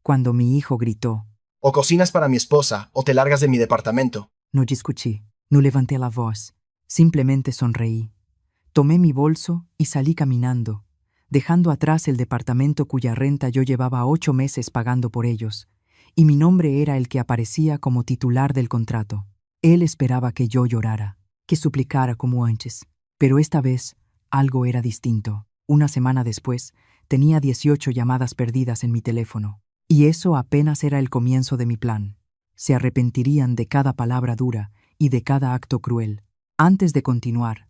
cuando mi hijo gritó. O cocinas para mi esposa, o te largas de mi departamento. No discutí, no levanté la voz, simplemente sonreí. Tomé mi bolso y salí caminando, dejando atrás el departamento cuya renta yo llevaba 8 meses pagando por ellos, y mi nombre era el que aparecía como titular del contrato. Él esperaba que yo llorara, que suplicara como antes, pero esta vez algo era distinto. Una semana después, tenía 18 llamadas perdidas en mi teléfono, y eso apenas era el comienzo de mi plan. Se arrepentirían de cada palabra dura y de cada acto cruel. Antes de continuar,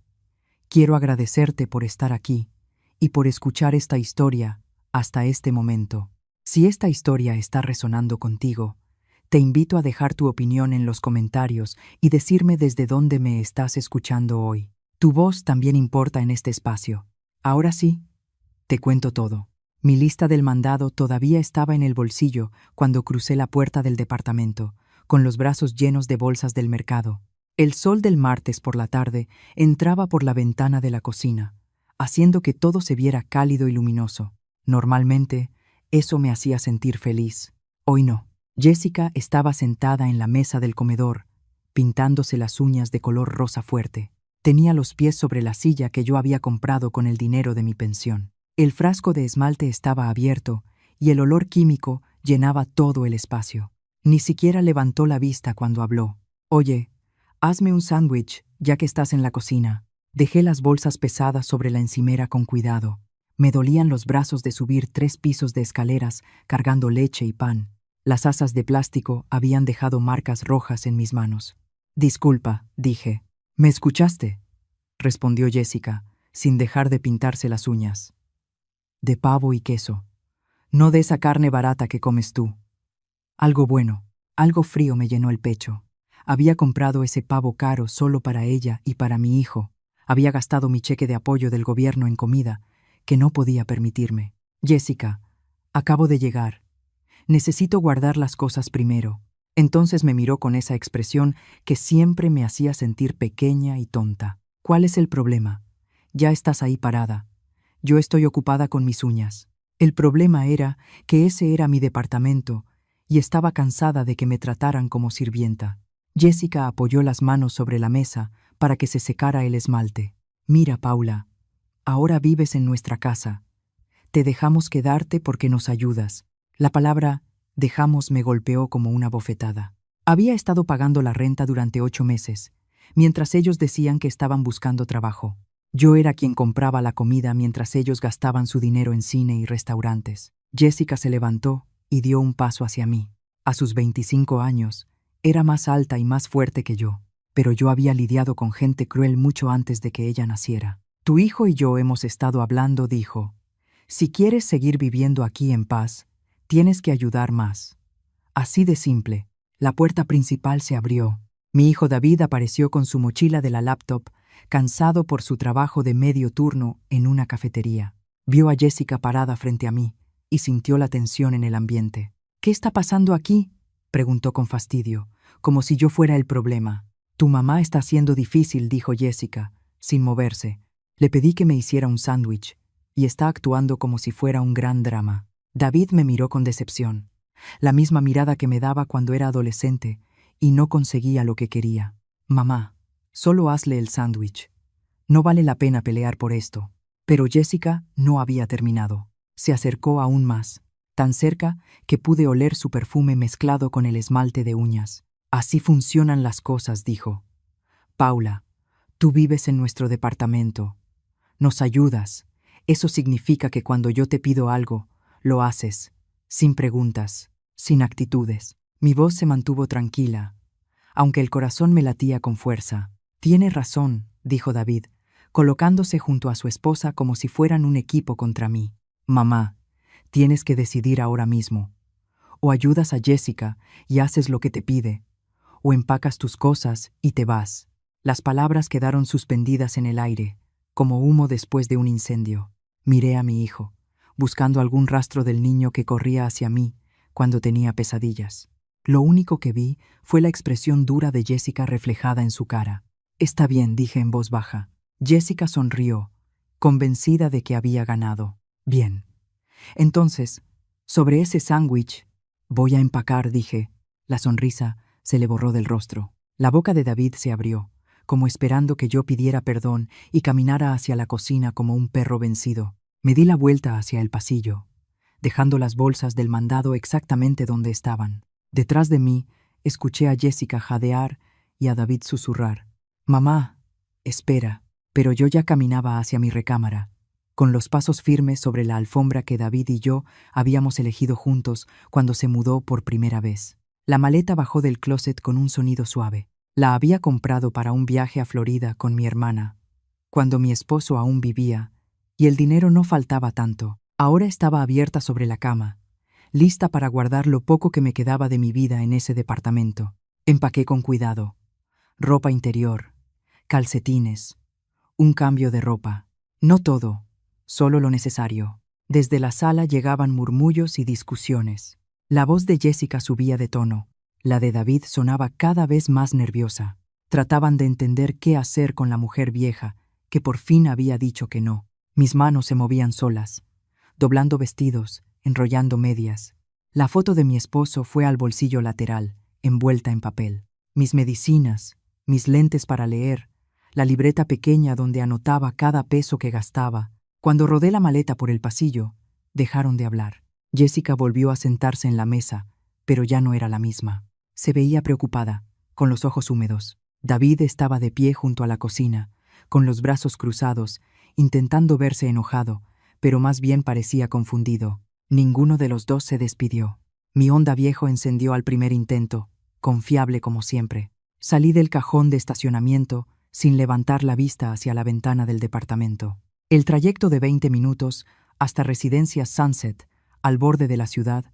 quiero agradecerte por estar aquí y por escuchar esta historia hasta este momento. Si esta historia está resonando contigo, te invito a dejar tu opinión en los comentarios y decirme desde dónde me estás escuchando hoy. Tu voz también importa en este espacio. Ahora sí, te cuento todo. Mi lista del mandado todavía estaba en el bolsillo cuando crucé la puerta del departamento, con los brazos llenos de bolsas del mercado. El sol del martes por la tarde entraba por la ventana de la cocina, haciendo que todo se viera cálido y luminoso. Normalmente, eso me hacía sentir feliz. Hoy no. Jessica estaba sentada en la mesa del comedor, pintándose las uñas de color rosa fuerte. Tenía los pies sobre la silla que yo había comprado con el dinero de mi pensión. El frasco de esmalte estaba abierto y el olor químico llenaba todo el espacio. Ni siquiera levantó la vista cuando habló. Oye, hazme un sándwich, ya que estás en la cocina. Dejé las bolsas pesadas sobre la encimera con cuidado. Me dolían los brazos de subir 3 pisos de escaleras cargando leche y pan. Las asas de plástico habían dejado marcas rojas en mis manos. Disculpa, dije. ¿Me escuchaste?, respondió Jessica, sin dejar de pintarse las uñas. De pavo y queso. No de esa carne barata que comes tú. Algo bueno, algo frío me llenó el pecho. Había comprado ese pavo caro solo para ella y para mi hijo. Había gastado mi cheque de apoyo del gobierno en comida que no podía permitirme. Jessica, acabo de llegar. Necesito guardar las cosas primero. Entonces me miró con esa expresión que siempre me hacía sentir pequeña y tonta. ¿Cuál es el problema? Ya estás ahí parada. Yo estoy ocupada con mis uñas. El problema era que ese era mi departamento y estaba cansada de que me trataran como sirvienta. Jessica apoyó las manos sobre la mesa para que se secara el esmalte. Mira, Paula, ahora vives en nuestra casa. Te dejamos quedarte porque nos ayudas. La palabra dejamos me golpeó como una bofetada. Había estado pagando la renta durante 8 meses, mientras ellos decían que estaban buscando trabajo. Yo era quien compraba la comida mientras ellos gastaban su dinero en cine y restaurantes. Jessica se levantó y dio un paso hacia mí. A sus 25 años, era más alta y más fuerte que yo, pero yo había lidiado con gente cruel mucho antes de que ella naciera. Tu hijo y yo hemos estado hablando, dijo. Si quieres seguir viviendo aquí en paz, tienes que ayudar más. Así de simple. La puerta principal se abrió. Mi hijo David apareció con su mochila de la laptop, cansado por su trabajo de medio turno en una cafetería. Vio a Jessica parada frente a mí y sintió la tensión en el ambiente. ¿Qué está pasando aquí?, preguntó con fastidio, como si yo fuera el problema. Tu mamá está siendo difícil, dijo Jessica, sin moverse. Le pedí que me hiciera un sándwich y está actuando como si fuera un gran drama. David me miró con decepción, la misma mirada que me daba cuando era adolescente y no conseguía lo que quería. Mamá, solo hazle el sándwich. No vale la pena pelear por esto. Pero Jessica no había terminado. Se acercó aún más, tan cerca que pude oler su perfume mezclado con el esmalte de uñas. Así funcionan las cosas, dijo. Paula, tú vives en nuestro departamento. Nos ayudas. Eso significa que cuando yo te pido algo, lo haces, sin preguntas, sin actitudes. Mi voz se mantuvo tranquila, aunque el corazón me latía con fuerza. Tiene razón, dijo David, colocándose junto a su esposa como si fueran un equipo contra mí. Mamá, tienes que decidir ahora mismo. O ayudas a Jessica y haces lo que te pide, o empacas tus cosas y te vas. Las palabras quedaron suspendidas en el aire, como humo después de un incendio. Miré a mi hijo, buscando algún rastro del niño que corría hacia mí cuando tenía pesadillas. Lo único que vi fue la expresión dura de Jessica reflejada en su cara. Está bien, dije en voz baja. Jessica sonrió, convencida de que había ganado. Bien. Entonces, sobre ese sándwich, Voy a empacar, dije. La sonrisa se le borró del rostro. La boca de David se abrió, como esperando que yo pidiera perdón y caminara hacia la cocina como un perro vencido. Me di la vuelta hacia el pasillo, dejando las bolsas del mandado exactamente donde estaban. Detrás de mí, escuché a Jessica jadear y a David susurrar. «Mamá, espera». Pero yo ya caminaba hacia mi recámara, con los pasos firmes sobre la alfombra que David y yo habíamos elegido juntos cuando se mudó por primera vez. La maleta bajó del closet con un sonido suave. La había comprado para un viaje a Florida con mi hermana, cuando mi esposo aún vivía, y el dinero no faltaba tanto. Ahora estaba abierta sobre la cama, lista para guardar lo poco que me quedaba de mi vida en ese departamento. Empaqué con cuidado. Ropa interior, calcetines, un cambio de ropa. No todo, solo lo necesario. Desde la sala llegaban murmullos y discusiones. La voz de Jessica subía de tono. La de David sonaba cada vez más nerviosa. Trataban de entender qué hacer con la mujer vieja, que por fin había dicho que no. Mis manos se movían solas, doblando vestidos, enrollando medias. La foto de mi esposo fue al bolsillo lateral, envuelta en papel. Mis medicinas, mis lentes para leer, la libreta pequeña donde anotaba cada peso que gastaba. Cuando rodé la maleta por el pasillo, dejaron de hablar. Jessica volvió a sentarse en la mesa, pero ya no era la misma. Se veía preocupada, con los ojos húmedos. David estaba de pie junto a la cocina, con los brazos cruzados, intentando verse enojado, pero más bien parecía confundido. Ninguno de los dos se despidió. Mi Honda viejo encendió al primer intento, confiable como siempre. Salí del cajón de estacionamiento sin levantar la vista hacia la ventana del departamento. El trayecto de 20 minutos hasta Residencia Sunset, al borde de la ciudad,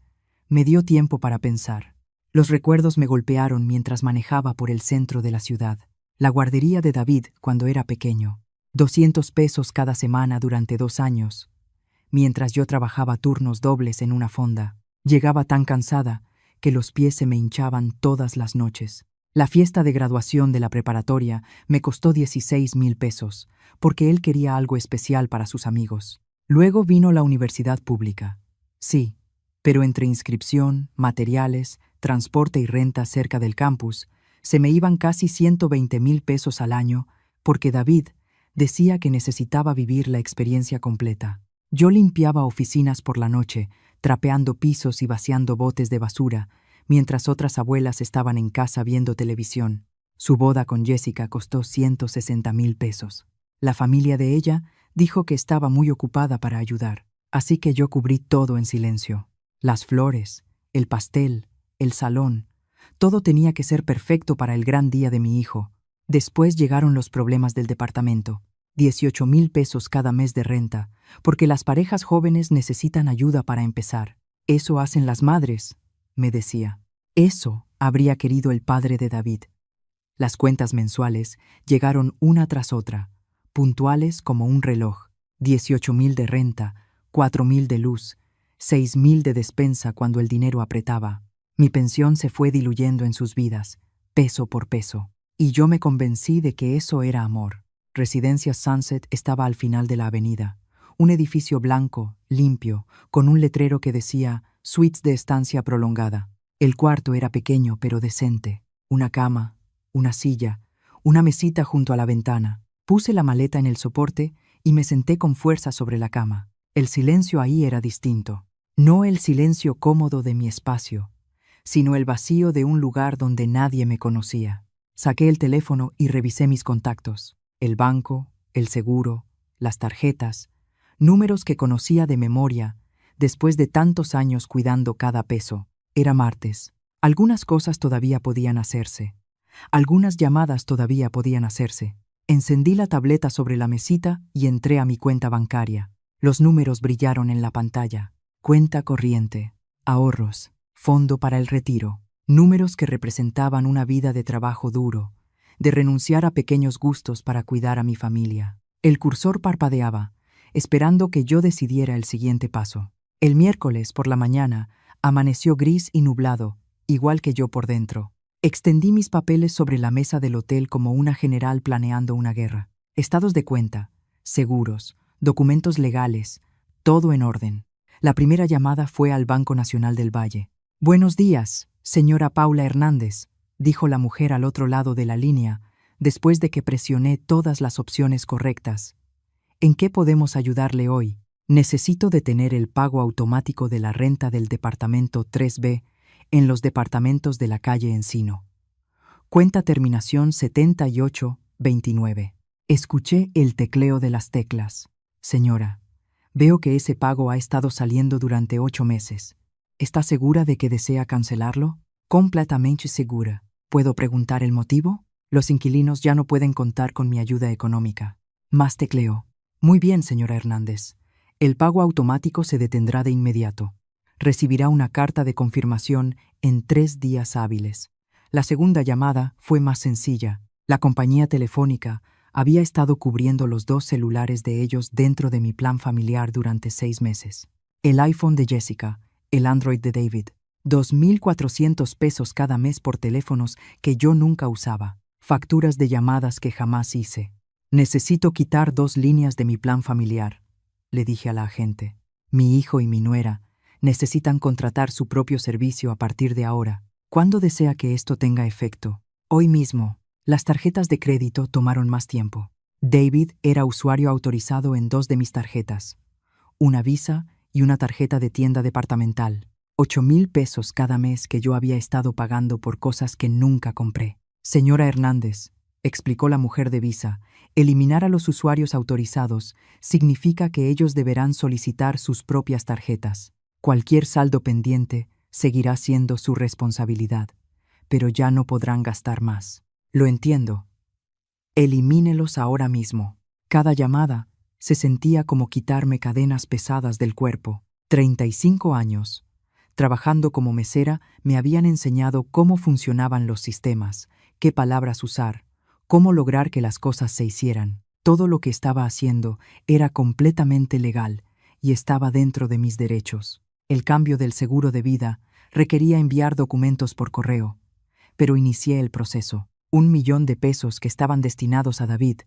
me dio tiempo para pensar. Los recuerdos me golpearon mientras manejaba por el centro de la ciudad. La guardería de David cuando era pequeño. 200 pesos cada semana durante 2 años. Mientras yo trabajaba turnos dobles en una fonda. Llegaba tan cansada que los pies se me hinchaban todas las noches. La fiesta de graduación de la preparatoria me costó 16,000 pesos, porque él quería algo especial para sus amigos. Luego vino la universidad pública. Sí, pero entre inscripción, materiales, transporte y renta cerca del campus, se me iban casi 120,000 pesos al año, porque David decía que necesitaba vivir la experiencia completa. Yo limpiaba oficinas por la noche, trapeando pisos y vaciando botes de basura, mientras otras abuelas estaban en casa viendo televisión. Su boda con Jessica costó 160,000 pesos. La familia de ella dijo que estaba muy ocupada para ayudar, así que yo cubrí todo en silencio. Las flores, el pastel, el salón, todo tenía que ser perfecto para el gran día de mi hijo. Después llegaron los problemas del departamento. 18,000 pesos cada mes de renta, porque las parejas jóvenes necesitan ayuda para empezar. Eso hacen las madres, me decía. Eso habría querido el padre de David. Las cuentas mensuales llegaron una tras otra, puntuales como un reloj. 18,000 de renta, 4,000 de luz, 6,000 de despensa cuando el dinero apretaba. Mi pensión se fue diluyendo en sus vidas, peso por peso. Y yo me convencí de que eso era amor. Residencia Sunset estaba al final de la avenida. Un edificio blanco, limpio, con un letrero que decía «Suites de estancia prolongada». El cuarto era pequeño pero decente. Una cama, una silla, una mesita junto a la ventana. Puse la maleta en el soporte y me senté con fuerza sobre la cama. El silencio ahí era distinto. No el silencio cómodo de mi espacio, sino el vacío de un lugar donde nadie me conocía. Saqué el teléfono y revisé mis contactos. El banco, el seguro, las tarjetas, números que conocía de memoria después de tantos años cuidando cada peso. Era martes. Algunas cosas todavía podían hacerse. Algunas llamadas todavía podían hacerse. Encendí la tableta sobre la mesita y entré a mi cuenta bancaria. Los números brillaron en la pantalla. Cuenta corriente, ahorros, fondo para el retiro. Números que representaban una vida de trabajo duro, de renunciar a pequeños gustos para cuidar a mi familia. El cursor parpadeaba, esperando que yo decidiera el siguiente paso. El miércoles por la mañana amaneció gris y nublado, igual que yo por dentro. Extendí mis papeles sobre la mesa del hotel como una general planeando una guerra. Estados de cuenta, seguros, documentos legales, todo en orden. La primera llamada fue al Banco Nacional del Valle. Buenos días, señora Paula Hernández, dijo la mujer al otro lado de la línea, después de que presioné todas las opciones correctas. ¿En qué podemos ayudarle hoy? Necesito detener el pago automático de la renta del departamento 3B en los departamentos de la calle Encino. Cuenta terminación 7829. Escuché el tecleo de las teclas. Señora, veo que ese pago ha estado saliendo durante 8 meses. ¿Está segura de que desea cancelarlo? Completamente segura. ¿Puedo preguntar el motivo? Los inquilinos ya no pueden contar con mi ayuda económica. Más tecleo. Muy bien, señora Hernández. El pago automático se detendrá de inmediato. Recibirá una carta de confirmación en 3 días hábiles. La segunda llamada fue más sencilla. La compañía telefónica había estado cubriendo los 2 celulares de ellos dentro de mi plan familiar durante 6 meses. El iPhone de Jessica, el Android de David. 2,400 pesos cada mes por teléfonos que yo nunca usaba. Facturas de llamadas que jamás hice. Necesito quitar 2 líneas de mi plan familiar, le dije a la agente. Mi hijo y mi nuera necesitan contratar su propio servicio a partir de ahora. ¿Cuándo desea que esto tenga efecto? Hoy mismo. Las tarjetas de crédito tomaron más tiempo. David era usuario autorizado en 2 de mis tarjetas. Una Visa y una tarjeta de tienda departamental. 8,000 pesos cada mes que yo había estado pagando por cosas que nunca compré. Señora Hernández, explicó la mujer de Visa, eliminar a los usuarios autorizados significa que ellos deberán solicitar sus propias tarjetas. Cualquier saldo pendiente seguirá siendo su responsabilidad, pero ya no podrán gastar más. Lo entiendo. Elimínelos ahora mismo. Cada llamada se sentía como quitarme cadenas pesadas del cuerpo. 35 años. Trabajando como mesera, me habían enseñado cómo funcionaban los sistemas, qué palabras usar, cómo lograr que las cosas se hicieran. Todo lo que estaba haciendo era completamente legal y estaba dentro de mis derechos. El cambio del seguro de vida requería enviar documentos por correo, pero inicié el proceso. 1,000,000 de pesos que estaban destinados a David,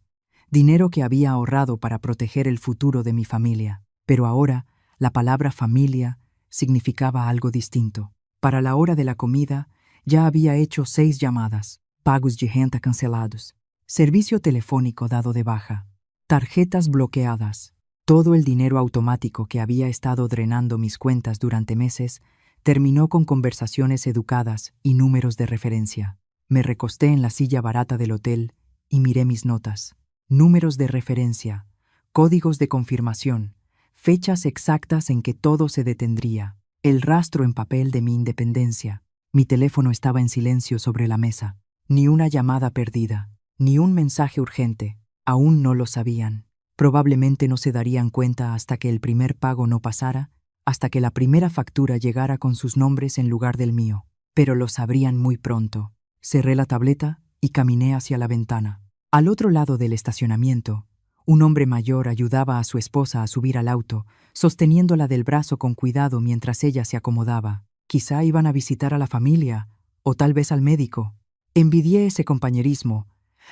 dinero que había ahorrado para proteger el futuro de mi familia. Pero ahora, la palabra familia significaba algo distinto. Para la hora de la comida, ya había hecho 6 llamadas, pagos de renta cancelados, servicio telefónico dado de baja, tarjetas bloqueadas. Todo el dinero automático que había estado drenando mis cuentas durante meses terminó con conversaciones educadas y números de referencia. Me recosté en la silla barata del hotel y miré mis notas. Números de referencia, códigos de confirmación, fechas exactas en que todo se detendría, el rastro en papel de mi independencia. Mi teléfono estaba en silencio sobre la mesa. Ni una llamada perdida, ni un mensaje urgente. Aún no lo sabían. Probablemente no se darían cuenta hasta que el primer pago no pasara, hasta que la primera factura llegara con sus nombres en lugar del mío. Pero lo sabrían muy pronto. Cerré la tableta y caminé hacia la ventana. Al otro lado del estacionamiento, un hombre mayor ayudaba a su esposa a subir al auto, sosteniéndola del brazo con cuidado mientras ella se acomodaba. Quizá iban a visitar a la familia, o tal vez al médico. Envidié ese compañerismo,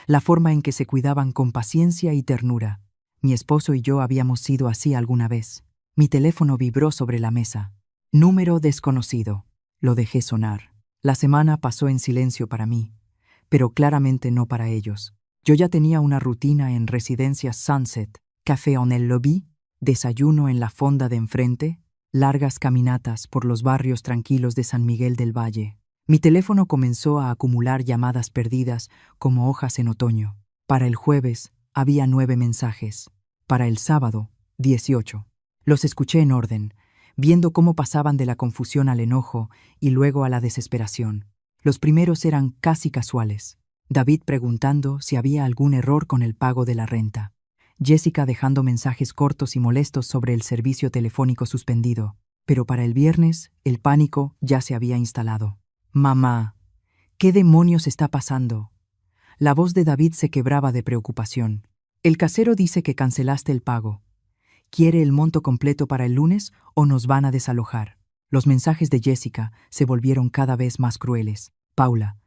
la forma en que se cuidaban con paciencia y ternura. Mi esposo y yo habíamos sido así alguna vez. Mi teléfono vibró sobre la mesa. Número desconocido. Lo dejé sonar. La semana pasó en silencio para mí, pero claramente no para ellos. Yo ya tenía una rutina en Residencias Sunset, café en el lobby, desayuno en la fonda de enfrente, largas caminatas por los barrios tranquilos de San Miguel del Valle. Mi teléfono comenzó a acumular llamadas perdidas como hojas en otoño. Para el jueves había 9 mensajes. Para el sábado, 18. Los escuché en orden, viendo cómo pasaban de la confusión al enojo y luego a la desesperación. Los primeros eran casi casuales. David preguntando si había algún error con el pago de la renta. Jessica dejando mensajes cortos y molestos sobre el servicio telefónico suspendido. Pero para el viernes, el pánico ya se había instalado. «Mamá, ¿qué demonios está pasando?» La voz de David se quebraba de preocupación. «El casero dice que cancelaste el pago. ¿Quiere el monto completo para el lunes o nos van a desalojar?» Los mensajes de Jessica se volvieron cada vez más crueles. «Paula,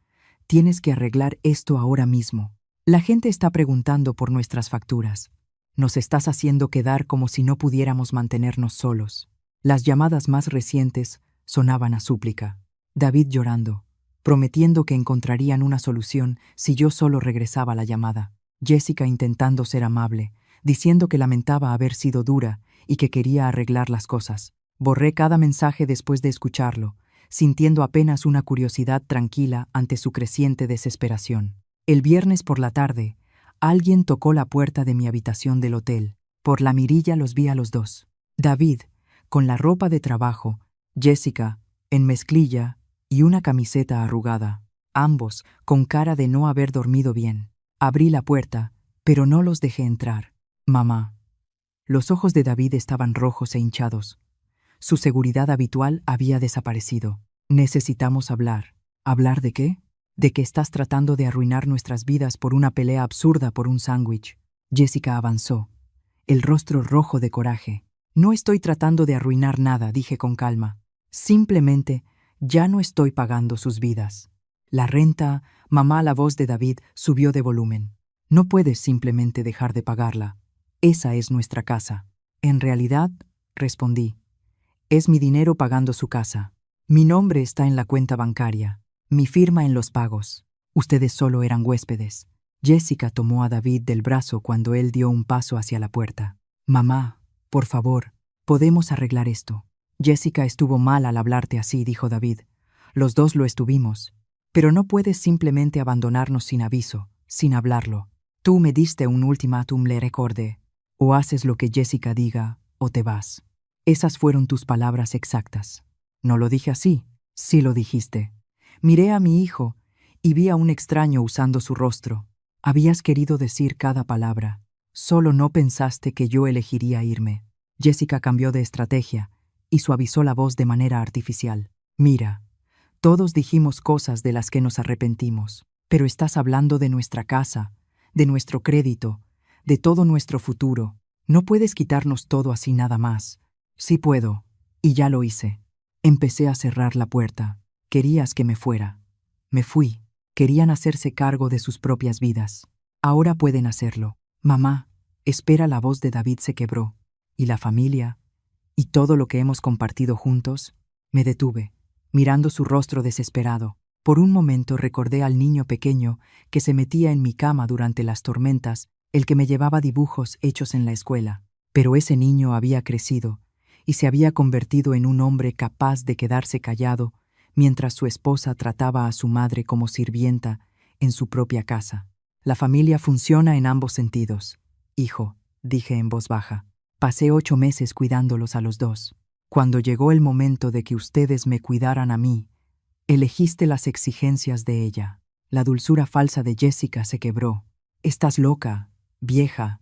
tienes que arreglar esto ahora mismo. La gente está preguntando por nuestras facturas. Nos estás haciendo quedar como si no pudiéramos mantenernos solos». Las llamadas más recientes sonaban a súplica. David llorando, prometiendo que encontrarían una solución si yo solo regresaba la llamada. Jessica intentando ser amable, diciendo que lamentaba haber sido dura y que quería arreglar las cosas. Borré cada mensaje después de escucharlo, sintiendo apenas una curiosidad tranquila ante su creciente desesperación. El viernes por la tarde, alguien tocó la puerta de mi habitación del hotel. Por la mirilla los vi a los dos. David, con la ropa de trabajo, Jessica, en mezclilla y una camiseta arrugada, ambos con cara de no haber dormido bien. Abrí la puerta, pero no los dejé entrar. Mamá. Los ojos de David estaban rojos e hinchados. Su seguridad habitual había desaparecido. Necesitamos hablar. ¿Hablar de qué? De que estás tratando de arruinar nuestras vidas por una pelea absurda por un sándwich. Jessica avanzó, el rostro rojo de coraje. No estoy tratando de arruinar nada, dije con calma. Simplemente, ya no estoy pagando sus vidas. La renta, mamá, la voz de David subió de volumen. No puedes simplemente dejar de pagarla. Esa es nuestra casa. En realidad, respondí, es mi dinero pagando su casa. Mi nombre está en la cuenta bancaria, mi firma en los pagos. Ustedes solo eran huéspedes. Jessica tomó a David del brazo cuando él dio un paso hacia la puerta. Mamá, por favor, podemos arreglar esto. Jessica estuvo mal al hablarte así, dijo David. Los dos lo estuvimos. Pero no puedes simplemente abandonarnos sin aviso, sin hablarlo. Tú me diste un ultimátum, le recordé. O haces lo que Jessica diga, o te vas. Esas fueron tus palabras exactas. No lo dije así. Sí lo dijiste. Miré a mi hijo y vi a un extraño usando su rostro. Habías querido decir cada palabra. Solo no pensaste que yo elegiría irme. Jessica cambió de estrategia y suavizó la voz de manera artificial. Mira, todos dijimos cosas de las que nos arrepentimos, pero estás hablando de nuestra casa, de nuestro crédito, de todo nuestro futuro. No puedes quitarnos todo así nada más. Sí puedo, y ya lo hice. Empecé a cerrar la puerta. Querías que me fuera. Me fui. Querían hacerse cargo de sus propias vidas. Ahora pueden hacerlo. Mamá, espera, la voz de David se quebró. ¿Y la familia? ¿Y todo lo que hemos compartido juntos? Me detuve, mirando su rostro desesperado. Por un momento recordé al niño pequeño que se metía en mi cama durante las tormentas, el que me llevaba dibujos hechos en la escuela. Pero ese niño había crecido y se había convertido en un hombre capaz de quedarse callado mientras su esposa trataba a su madre como sirvienta en su propia casa. La familia funciona en ambos sentidos. Hijo, dije en voz baja. Pasé 8 meses cuidándolos a los dos. Cuando llegó el momento de que ustedes me cuidaran a mí, elegiste las exigencias de ella. La dulzura falsa de Jessica se quebró. Estás loca, vieja.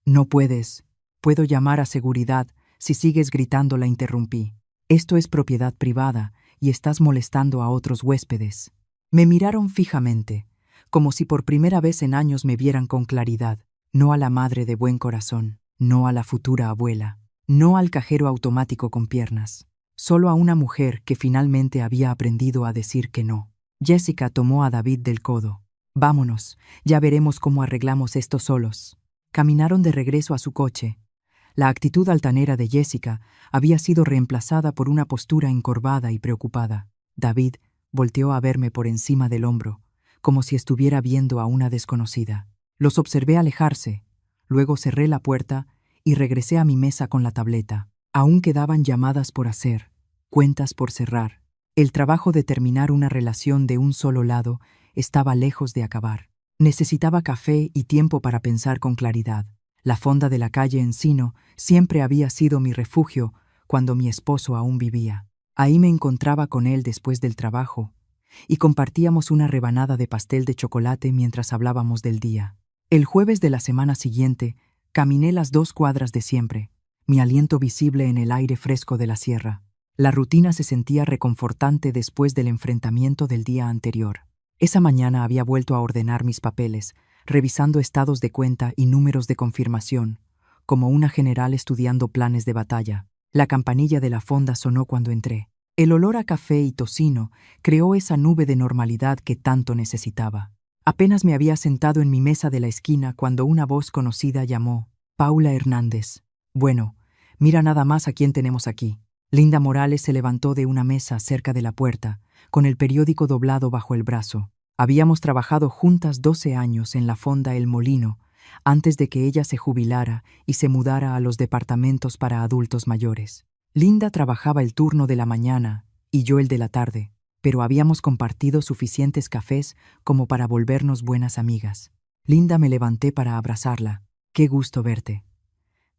No puedes. Puedo llamar a seguridad. Si sigues gritando, la interrumpí. Esto es propiedad privada y estás molestando a otros huéspedes. Me miraron fijamente, como si por primera vez en años me vieran con claridad. No a la madre de buen corazón, no a la futura abuela, no al cajero automático con piernas. Solo a una mujer que finalmente había aprendido a decir que no. Jessica tomó a David del codo. Vámonos, ya veremos cómo arreglamos esto solos. Caminaron de regreso a su coche. La actitud altanera de Jessica había sido reemplazada por una postura encorvada y preocupada. David volteó a verme por encima del hombro, como si estuviera viendo a una desconocida. Los observé alejarse, luego cerré la puerta y regresé a mi mesa con la tableta. Aún quedaban llamadas por hacer, cuentas por cerrar. El trabajo de terminar una relación de un solo lado estaba lejos de acabar. Necesitaba café y tiempo para pensar con claridad. La fonda de la calle Encino siempre había sido mi refugio cuando mi esposo aún vivía. Ahí me encontraba con él después del trabajo y compartíamos una rebanada de pastel de chocolate mientras hablábamos del día. El jueves de la semana siguiente caminé las 2 cuadras de siempre, mi aliento visible en el aire fresco de la sierra. La rutina se sentía reconfortante después del enfrentamiento del día anterior. Esa mañana había vuelto a ordenar mis papeles, revisando estados de cuenta y números de confirmación, como una general estudiando planes de batalla. La campanilla de la fonda sonó cuando entré. El olor a café y tocino creó esa nube de normalidad que tanto necesitaba. Apenas me había sentado en mi mesa de la esquina cuando una voz conocida llamó: Paula Hernández. Bueno, mira nada más a quién tenemos aquí. Linda Morales se levantó de una mesa cerca de la puerta, con el periódico doblado bajo el brazo. Habíamos trabajado juntas 12 años en la fonda El Molino, antes de que ella se jubilara y se mudara a los departamentos para adultos mayores. Linda trabajaba el turno de la mañana y yo el de la tarde, pero habíamos compartido suficientes cafés como para volvernos buenas amigas. Linda, me levanté para abrazarla. Qué gusto verte.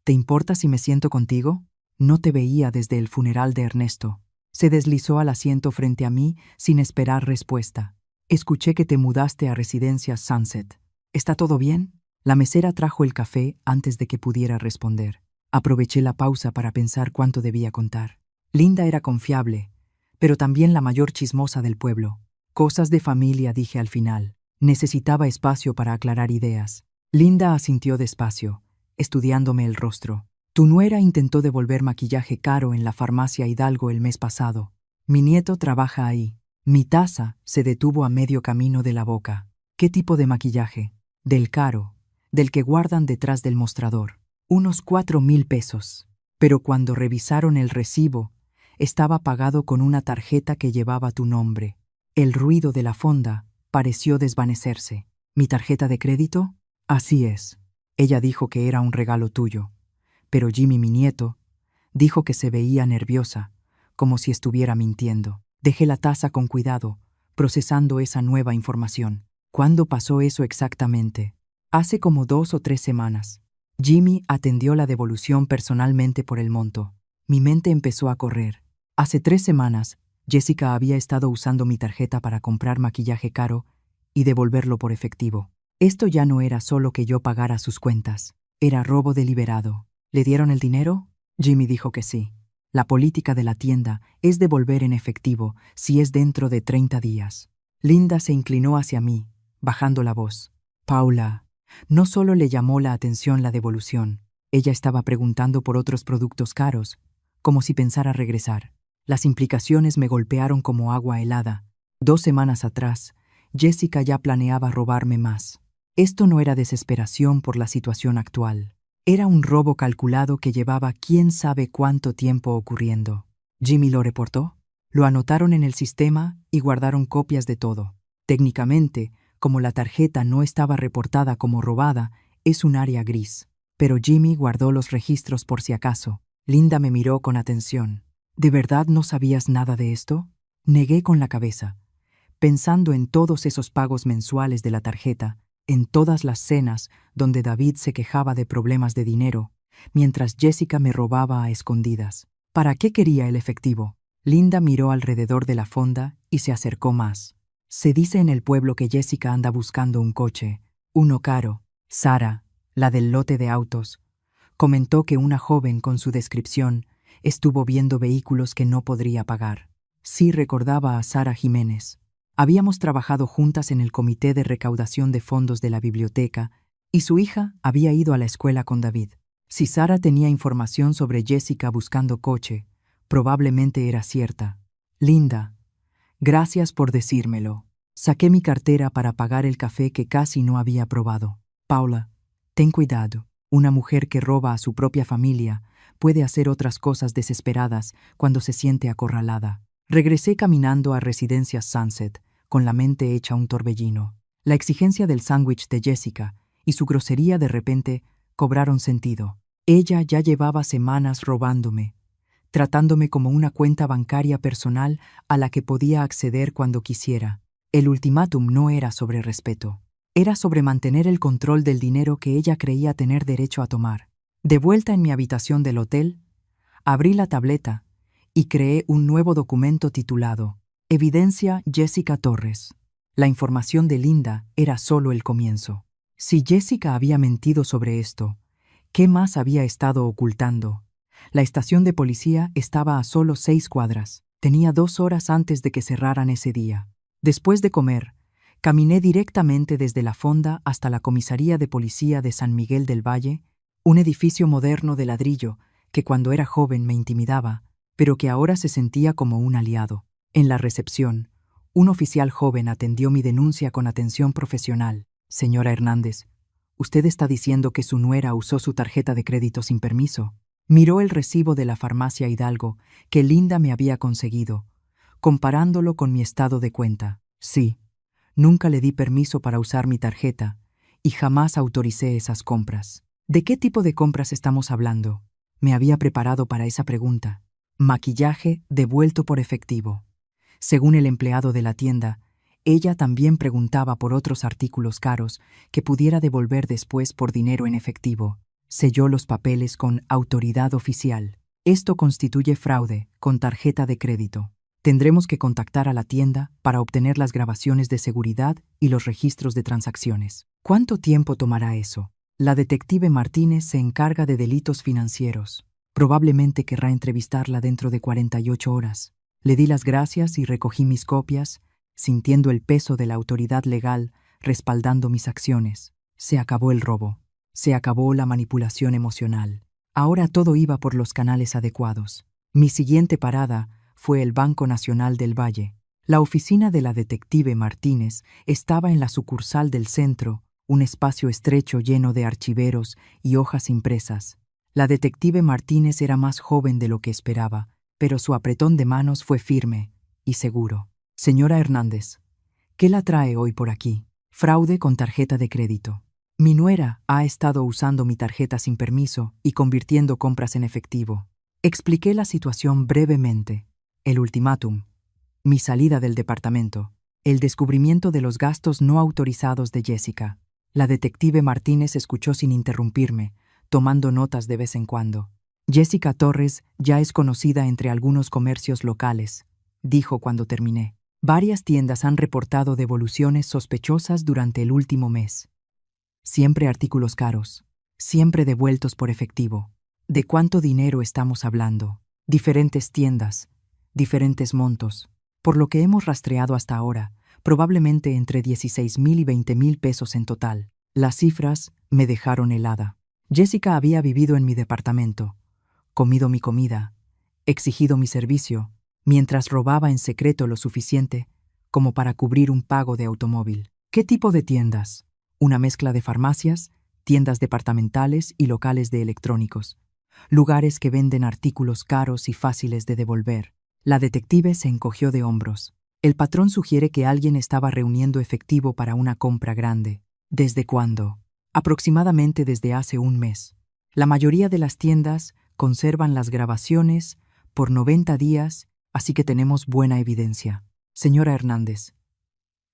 ¿Te importa si me siento contigo? No te veía desde el funeral de Ernesto. Se deslizó al asiento frente a mí sin esperar respuesta. Escuché que te mudaste a Residencias Sunset. ¿Está todo bien? La mesera trajo el café antes de que pudiera responder. Aproveché la pausa para pensar cuánto debía contar. Linda era confiable, pero también la mayor chismosa del pueblo. Cosas de familia, dije al final. Necesitaba espacio para aclarar ideas. Linda asintió despacio, estudiándome el rostro. Tu nuera intentó devolver maquillaje caro en la farmacia Hidalgo el mes pasado. Mi nieto trabaja ahí. Mi taza se detuvo a medio camino de la boca. ¿Qué tipo de maquillaje? Del caro, del que guardan detrás del mostrador. Unos 4,000 pesos. Pero cuando revisaron el recibo, estaba pagado con una tarjeta que llevaba tu nombre. El ruido de la fonda pareció desvanecerse. ¿Mi tarjeta de crédito? Así es. Ella dijo que era un regalo tuyo. Pero Jimmy, mi nieto, dijo que se veía nerviosa, como si estuviera mintiendo. Dejé la taza con cuidado, procesando esa nueva información. ¿Cuándo pasó eso exactamente? Hace como 2 o 3 semanas. Jimmy atendió la devolución personalmente por el monto. Mi mente empezó a correr. Hace 3 semanas, Jessica había estado usando mi tarjeta para comprar maquillaje caro y devolverlo por efectivo. Esto ya no era solo que yo pagara sus cuentas. Era robo deliberado. ¿Le dieron el dinero? Jimmy dijo que sí. La política de la tienda es devolver en efectivo si es dentro de 30 días. Linda se inclinó hacia mí, bajando la voz. Paula, no solo le llamó la atención la devolución. Ella estaba preguntando por otros productos caros, como si pensara regresar. Las implicaciones me golpearon como agua helada. 2 semanas atrás, Jessica ya planeaba robarme más. Esto no era desesperación por la situación actual. Era un robo calculado que llevaba quién sabe cuánto tiempo ocurriendo. ¿Jimmy lo reportó? Lo anotaron en el sistema y guardaron copias de todo. Técnicamente, como la tarjeta no estaba reportada como robada, es un área gris. Pero Jimmy guardó los registros por si acaso. Linda me miró con atención. ¿De verdad no sabías nada de esto? Negué con la cabeza, pensando en todos esos pagos mensuales de la tarjeta, en todas las cenas donde David se quejaba de problemas de dinero, mientras Jessica me robaba a escondidas. ¿Para qué quería el efectivo? Linda miró alrededor de la fonda y se acercó más. Se dice en el pueblo que Jessica anda buscando un coche, uno caro. Sara, la del lote de autos, comentó que una joven con su descripción estuvo viendo vehículos que no podría pagar. Sí recordaba a Sara Jiménez. Habíamos trabajado juntas en el comité de recaudación de fondos de la biblioteca y su hija había ido a la escuela con David. Si Sara tenía información sobre Jessica buscando coche, probablemente era cierta. Linda, gracias por decírmelo. Saqué mi cartera para pagar el café que casi no había probado. Paula, ten cuidado. Una mujer que roba a su propia familia puede hacer otras cosas desesperadas cuando se siente acorralada. Regresé caminando a Residencias Sunset, con la mente hecha un torbellino. La exigencia del sándwich de Jessica y su grosería de repente cobraron sentido. Ella ya llevaba semanas robándome, tratándome como una cuenta bancaria personal a la que podía acceder cuando quisiera. El ultimátum no era sobre respeto. Era sobre mantener el control del dinero que ella creía tener derecho a tomar. De vuelta en mi habitación del hotel, abrí la tableta y creé un nuevo documento titulado Evidencia Jessica Torres. La información de Linda era solo el comienzo. Si Jessica había mentido sobre esto, ¿qué más había estado ocultando? La estación de policía estaba a solo 6 cuadras. Tenía 2 horas antes de que cerraran ese día. Después de comer, caminé directamente desde la fonda hasta la comisaría de policía de San Miguel del Valle, un edificio moderno de ladrillo que cuando era joven me intimidaba, pero que ahora se sentía como un aliado. En la recepción, un oficial joven atendió mi denuncia con atención profesional. Señora Hernández, usted está diciendo que su nuera usó su tarjeta de crédito sin permiso. Miró el recibo de la farmacia Hidalgo que Linda me había conseguido, comparándolo con mi estado de cuenta. Sí, nunca le di permiso para usar mi tarjeta y jamás autoricé esas compras. ¿De qué tipo de compras estamos hablando? Me había preparado para esa pregunta. Maquillaje devuelto por efectivo. Según el empleado de la tienda, ella también preguntaba por otros artículos caros que pudiera devolver después por dinero en efectivo. Selló los papeles con autoridad oficial. Esto constituye fraude con tarjeta de crédito. Tendremos que contactar a la tienda para obtener las grabaciones de seguridad y los registros de transacciones. ¿Cuánto tiempo tomará eso? La detective Martínez se encarga de delitos financieros. Probablemente querrá entrevistarla dentro de 48 horas. Le di las gracias y recogí mis copias, sintiendo el peso de la autoridad legal respaldando mis acciones. Se acabó el robo. Se acabó la manipulación emocional. Ahora todo iba por los canales adecuados. Mi siguiente parada fue el Banco Nacional del Valle. La oficina de la detective Martínez estaba en la sucursal del centro, un espacio estrecho lleno de archiveros y hojas impresas. La detective Martínez era más joven de lo que esperaba, pero su apretón de manos fue firme y seguro. Señora Hernández, ¿qué la trae hoy por aquí? Fraude con tarjeta de crédito. Mi nuera ha estado usando mi tarjeta sin permiso y convirtiendo compras en efectivo. Expliqué la situación brevemente. El ultimátum, mi salida del departamento, el descubrimiento de los gastos no autorizados de Jessica. La detective Martínez escuchó sin interrumpirme, tomando notas de vez en cuando. Jessica Torres ya es conocida entre algunos comercios locales, dijo cuando terminé. Varias tiendas han reportado devoluciones sospechosas durante el último mes. Siempre artículos caros, siempre devueltos por efectivo. ¿De cuánto dinero estamos hablando? Diferentes tiendas, diferentes montos. Por lo que hemos rastreado hasta ahora, probablemente entre 16,000 y 20,000 pesos en total. Las cifras me dejaron helada. Jessica había vivido en mi departamento, comido mi comida, exigido mi servicio, mientras robaba en secreto lo suficiente como para cubrir un pago de automóvil. ¿Qué tipo de tiendas? Una mezcla de farmacias, tiendas departamentales y locales de electrónicos. Lugares que venden artículos caros y fáciles de devolver. La detective se encogió de hombros. El patrón sugiere que alguien estaba reuniendo efectivo para una compra grande. ¿Desde cuándo? Aproximadamente desde hace un mes. La mayoría de las tiendas conservan las grabaciones por 90 días, así que tenemos buena evidencia. Señora Hernández,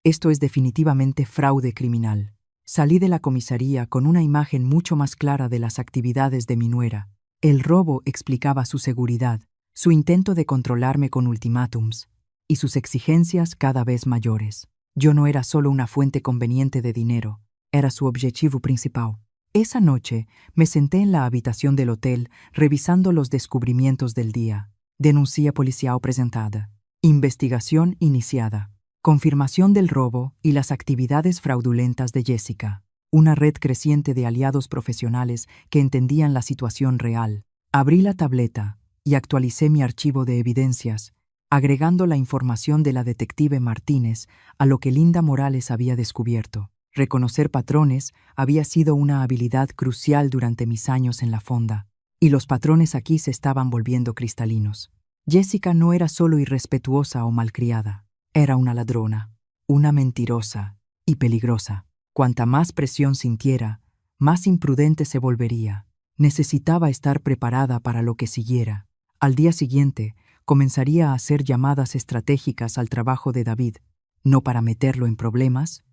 esto es definitivamente fraude criminal. Salí de la comisaría con una imagen mucho más clara de las actividades de mi nuera. El robo explicaba su seguridad, su intento de controlarme con ultimátums y sus exigencias cada vez mayores. Yo no era solo una fuente conveniente de dinero, era su objetivo principal. Esa noche me senté en la habitación del hotel revisando los descubrimientos del día. Denuncia policial presentada. Investigación iniciada. Confirmación del robo y las actividades fraudulentas de Jessica. Una red creciente de aliados profesionales que entendían la situación real. Abrí la tableta y actualicé mi archivo de evidencias, agregando la información de la detective Martínez a lo que Linda Morales había descubierto. Reconocer patrones había sido una habilidad crucial durante mis años en la fonda, y los patrones aquí se estaban volviendo cristalinos. Jessica no era solo irrespetuosa o malcriada, era una ladrona, una mentirosa y peligrosa. Cuanta más presión sintiera, más imprudente se volvería. Necesitaba estar preparada para lo que siguiera. Al día siguiente, comenzaría a hacer llamadas estratégicas al trabajo de David, no para meterlo en problemas,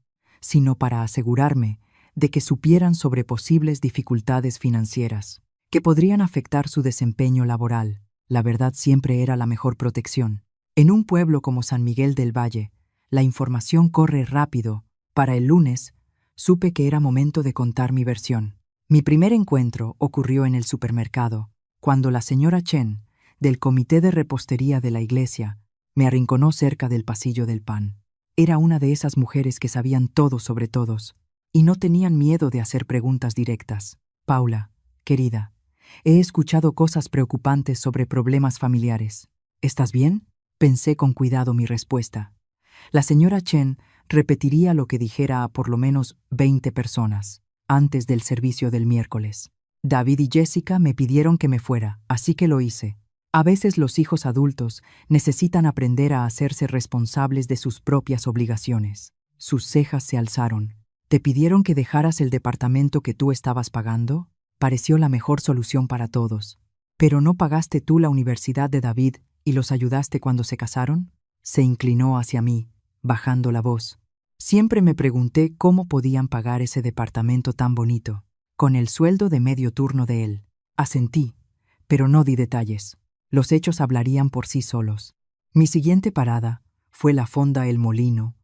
sino para asegurarme de que supieran sobre posibles dificultades financieras que podrían afectar su desempeño laboral. La verdad siempre era la mejor protección. En un pueblo como San Miguel del Valle, la información corre rápido. Para el lunes, supe que era momento de contar mi versión. Mi primer encuentro ocurrió en el supermercado, cuando la señora Chen, del comité de repostería de la iglesia, me arrinconó cerca del pasillo del pan. Era una de esas mujeres que sabían todo sobre todos y no tenían miedo de hacer preguntas directas. Paula, querida, he escuchado cosas preocupantes sobre problemas familiares. ¿Estás bien? Pensé con cuidado mi respuesta. La señora Chen repetiría lo que dijera a por lo menos 20 personas antes del servicio del miércoles. David y Jessica me pidieron que me fuera, así que lo hice. A veces los hijos adultos necesitan aprender a hacerse responsables de sus propias obligaciones. Sus cejas se alzaron. ¿Te pidieron que dejaras el departamento que tú estabas pagando? Pareció la mejor solución para todos. ¿Pero no pagaste tú la universidad de David y los ayudaste cuando se casaron? Se inclinó hacia mí, bajando la voz. Siempre me pregunté cómo podían pagar ese departamento tan bonito, con el sueldo de medio turno de él. Asentí, pero no di detalles. Los hechos hablarían por sí solos. Mi siguiente parada fue la fonda El Molino,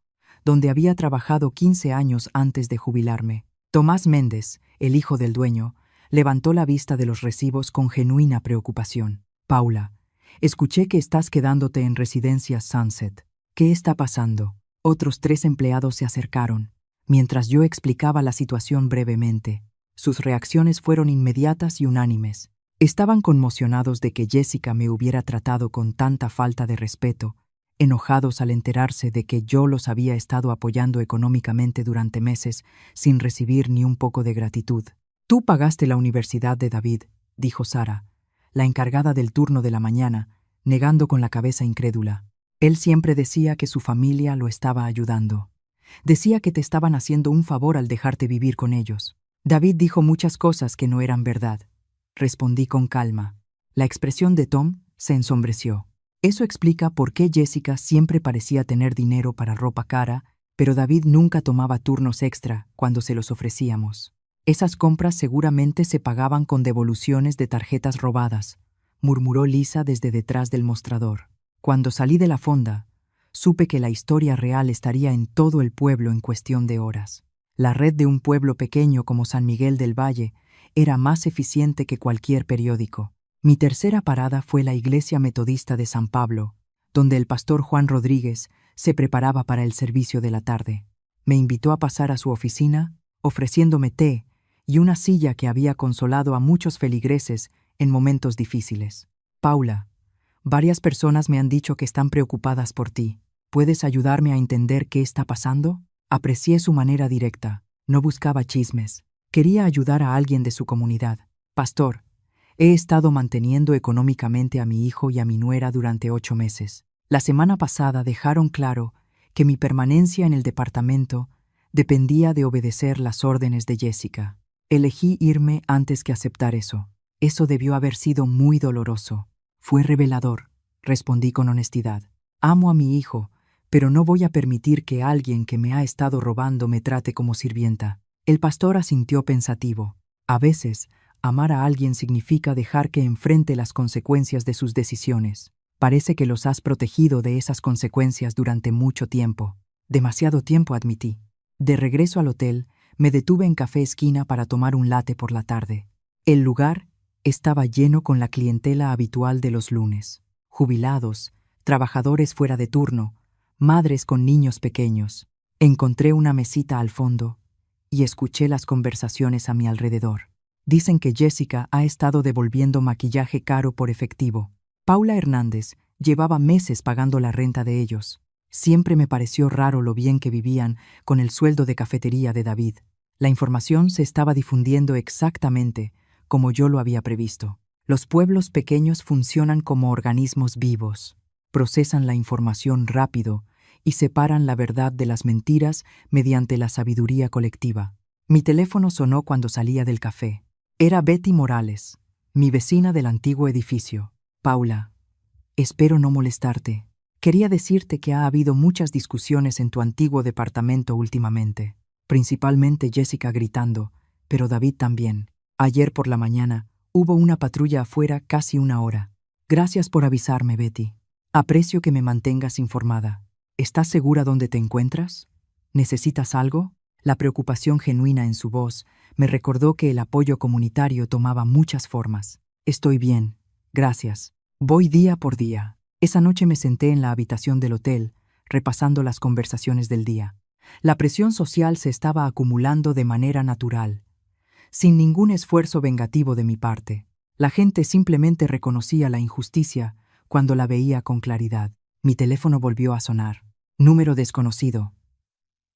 donde había trabajado 15 años antes de jubilarme. Tomás Méndez, el hijo del dueño, levantó la vista de los recibos con genuina preocupación. Paula, escuché que estás quedándote en Residencia Sunset. ¿Qué está pasando? Otros 3 empleados se acercaron, mientras yo explicaba la situación brevemente. Sus reacciones fueron inmediatas y unánimes. Estaban conmocionados de que Jessica me hubiera tratado con tanta falta de respeto, enojados al enterarse de que yo los había estado apoyando económicamente durante meses sin recibir ni un poco de gratitud. Tú pagaste la universidad de David, dijo Sara, la encargada del turno de la mañana, negando con la cabeza incrédula. Él siempre decía que su familia lo estaba ayudando. Decía que te estaban haciendo un favor al dejarte vivir con ellos. David dijo muchas cosas que no eran verdad. Respondí con calma. La expresión de Tom se ensombreció. Eso explica por qué Jessica siempre parecía tener dinero para ropa cara, pero David nunca tomaba turnos extra cuando se los ofrecíamos. Esas compras seguramente se pagaban con devoluciones de tarjetas robadas, murmuró Lisa desde detrás del mostrador. Cuando salí de la fonda, supe que la historia real estaría en todo el pueblo en cuestión de horas. La red de un pueblo pequeño como San Miguel del Valle era más eficiente que cualquier periódico. Mi tercera parada fue la iglesia metodista de San Pablo, donde el pastor Juan Rodríguez se preparaba para el servicio de la tarde. Me invitó a pasar a su oficina, ofreciéndome té y una silla que había consolado a muchos feligreses en momentos difíciles. Paula, varias personas me han dicho que están preocupadas por ti. ¿Puedes ayudarme a entender qué está pasando? Aprecié su manera directa. No buscaba chismes. Quería ayudar a alguien de su comunidad. Pastor, he estado manteniendo económicamente a mi hijo y a mi nuera durante 8 meses. La semana pasada dejaron claro que mi permanencia en el departamento dependía de obedecer las órdenes de Jessica. Elegí irme antes que aceptar eso. Eso debió haber sido muy doloroso. Fue revelador, respondí con honestidad. Amo a mi hijo, pero no voy a permitir que alguien que me ha estado robando me trate como sirvienta. El pastor asintió pensativo. A veces, amar a alguien significa dejar que enfrente las consecuencias de sus decisiones. Parece que los has protegido de esas consecuencias durante mucho tiempo. Demasiado tiempo, admití. De regreso al hotel, me detuve en Café Esquina para tomar un latte por la tarde. El lugar estaba lleno con la clientela habitual de los lunes. Jubilados, trabajadores fuera de turno, madres con niños pequeños. Encontré una mesita al fondo y escuché las conversaciones a mi alrededor. Dicen que Jessica ha estado devolviendo maquillaje caro por efectivo. Paula Hernández llevaba meses pagando la renta de ellos. Siempre me pareció raro lo bien que vivían con el sueldo de cafetería de David. La información se estaba difundiendo exactamente como yo lo había previsto. Los pueblos pequeños funcionan como organismos vivos. Procesan la información rápido y separan la verdad de las mentiras mediante la sabiduría colectiva. Mi teléfono sonó cuando salía del café. Era Betty Morales, mi vecina del antiguo edificio. Paula, espero no molestarte. Quería decirte que ha habido muchas discusiones en tu antiguo departamento últimamente, principalmente Jessica gritando, pero David también. Ayer por la mañana hubo una patrulla afuera casi 1 hora. Gracias por avisarme, Betty. Aprecio que me mantengas informada. ¿Estás segura dónde te encuentras? ¿Necesitas algo? La preocupación genuina en su voz me recordó que el apoyo comunitario tomaba muchas formas. Estoy bien, gracias. Voy día por día. Esa noche me senté en la habitación del hotel, repasando las conversaciones del día. La presión social se estaba acumulando de manera natural, sin ningún esfuerzo vengativo de mi parte. La gente simplemente reconocía la injusticia cuando la veía con claridad. Mi teléfono volvió a sonar. Número desconocido.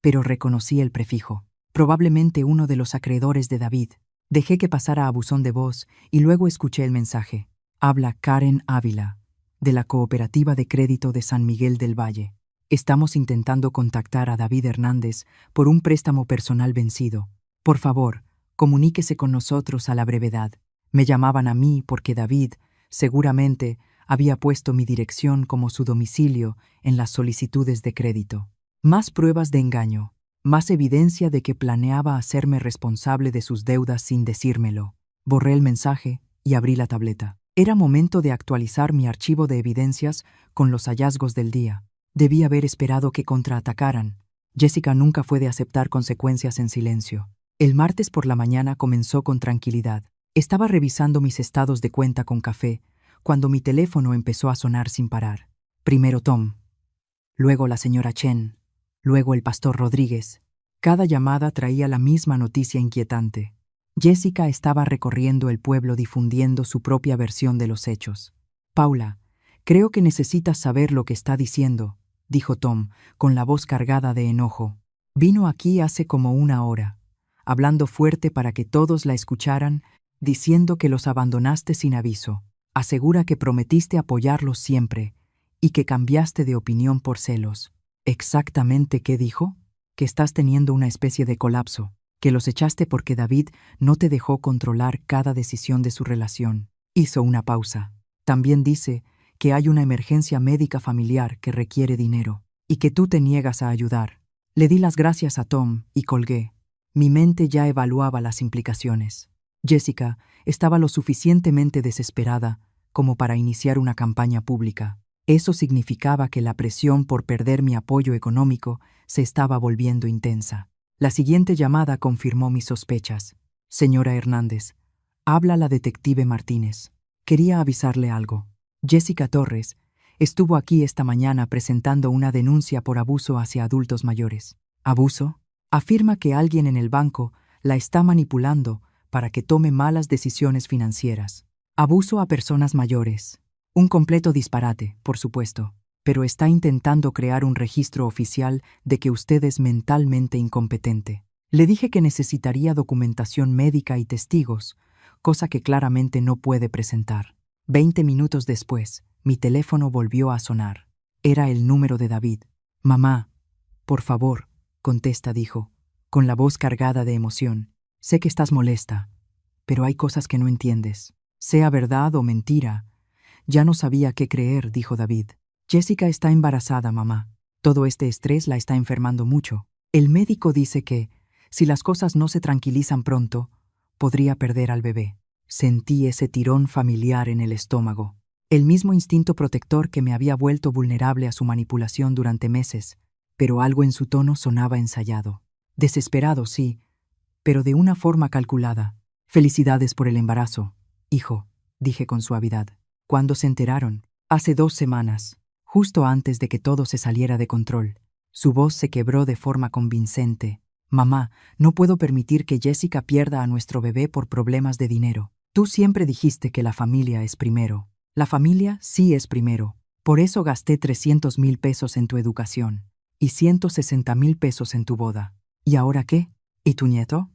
Pero reconocí el prefijo. Probablemente uno de los acreedores de David. Dejé que pasara a buzón de voz y luego escuché el mensaje. Habla Karen Ávila, de la Cooperativa de Crédito de San Miguel del Valle. Estamos intentando contactar a David Hernández por un préstamo personal vencido. Por favor, comuníquese con nosotros a la brevedad. Me llamaban a mí porque David, seguramente, había puesto mi dirección como su domicilio en las solicitudes de crédito. Más pruebas de engaño, más evidencia de que planeaba hacerme responsable de sus deudas sin decírmelo. Borré el mensaje y abrí la tableta. Era momento de actualizar mi archivo de evidencias con los hallazgos del día. Debí haber esperado que contraatacaran. Jessica nunca fue de aceptar consecuencias en silencio. El martes por la mañana comenzó con tranquilidad. Estaba revisando mis estados de cuenta con café, cuando mi teléfono empezó a sonar sin parar. Primero Tom, luego la señora Chen, luego el pastor Rodríguez. Cada llamada traía la misma noticia inquietante. Jessica estaba recorriendo el pueblo difundiendo su propia versión de los hechos. Paula, creo que necesitas saber lo que está diciendo, dijo Tom, con la voz cargada de enojo. Vino aquí hace como una hora, hablando fuerte para que todos la escucharan, diciendo que los abandonaste sin aviso. Asegura que prometiste apoyarlos siempre y que cambiaste de opinión por celos. ¿Exactamente qué dijo? Que estás teniendo una especie de colapso, que los echaste porque David no te dejó controlar cada decisión de su relación. Hizo una pausa. También dice que hay una emergencia médica familiar que requiere dinero y que tú te niegas a ayudar. Le di las gracias a Tom y colgué. Mi mente ya evaluaba las implicaciones. Jessica estaba lo suficientemente desesperada como para iniciar una campaña pública. Eso significaba que la presión por perder mi apoyo económico se estaba volviendo intensa. La siguiente llamada confirmó mis sospechas. Señora Hernández, habla la detective Martínez. Quería avisarle algo. Jessica Torres estuvo aquí esta mañana presentando una denuncia por abuso hacia adultos mayores. ¿Abuso? Afirma que alguien en el banco la está manipulando para que tome malas decisiones financieras. Abuso a personas mayores. Un completo disparate, por supuesto, pero está intentando crear un registro oficial de que usted es mentalmente incompetente. Le dije que necesitaría documentación médica y testigos, cosa que claramente no puede presentar. 20 minutos después, mi teléfono volvió a sonar. Era el número de David. Mamá, por favor, contesta, dijo, con la voz cargada de emoción. Sé que estás molesta, pero hay cosas que no entiendes. Sea verdad o mentira. Ya no sabía qué creer, dijo David. Jessica está embarazada, mamá. Todo este estrés la está enfermando mucho. El médico dice que, si las cosas no se tranquilizan pronto, podría perder al bebé. Sentí ese tirón familiar en el estómago. El mismo instinto protector que me había vuelto vulnerable a su manipulación durante meses, pero algo en su tono sonaba ensayado. Desesperado, sí, pero de una forma calculada. Felicidades por el embarazo, hijo, dije con suavidad. ¿Cuándo se enteraron? Hace 2 semanas, justo antes de que todo se saliera de control. Su voz se quebró de forma convincente. Mamá, no puedo permitir que Jessica pierda a nuestro bebé por problemas de dinero. Tú siempre dijiste que la familia es primero. La familia sí es primero. Por eso gasté 300,000 pesos en tu educación y 160,000 pesos en tu boda. ¿Y ahora qué? ¿Y tu nieto?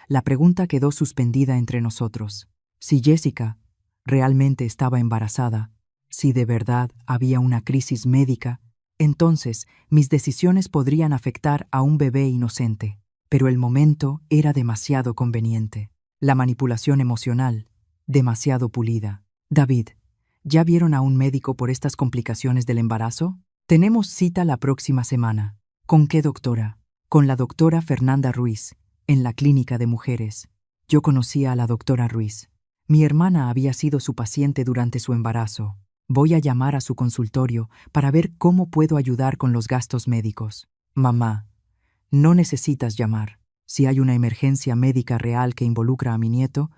La pregunta quedó suspendida entre nosotros. Si Jessica realmente estaba embarazada, si de verdad había una crisis médica, entonces mis decisiones podrían afectar a un bebé inocente. Pero el momento era demasiado conveniente. La manipulación emocional, demasiado pulida. David, ¿ya vieron a un médico por estas complicaciones del embarazo? Tenemos cita la próxima semana. ¿Con qué doctora? Con la doctora Fernanda Ruiz, en la clínica de mujeres. Yo conocía a la doctora Ruiz. Mi hermana había sido su paciente durante su embarazo. Voy a llamar a su consultorio para ver cómo puedo ayudar con los gastos médicos. Mamá, no necesitas llamar. Si hay una emergencia médica real que involucra a mi nieto,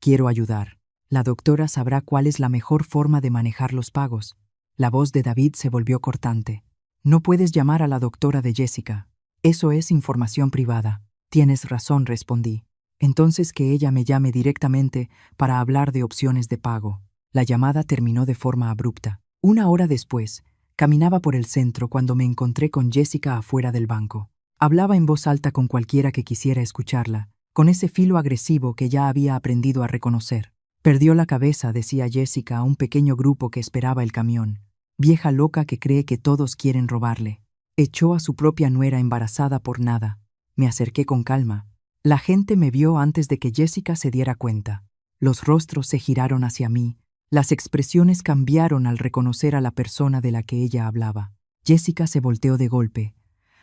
quiero ayudar. La doctora sabrá cuál es la mejor forma de manejar los pagos. La voz de David se volvió cortante. No puedes llamar a la doctora de Jessica. Eso es información privada. Tienes razón, respondí. Entonces que ella me llame directamente para hablar de opciones de pago. La llamada terminó de forma abrupta. 1 hora después, caminaba por el centro cuando me encontré con Jessica afuera del banco. Hablaba en voz alta con cualquiera que quisiera escucharla, con ese filo agresivo que ya había aprendido a reconocer. Perdió la cabeza, decía Jessica a un pequeño grupo que esperaba el camión. Vieja loca que cree que todos quieren robarle. Echó a su propia nuera embarazada por nada. Me acerqué con calma. La gente me vio antes de que Jessica se diera cuenta. Los rostros se giraron hacia mí. Las expresiones cambiaron al reconocer a la persona de la que ella hablaba. Jessica se volteó de golpe,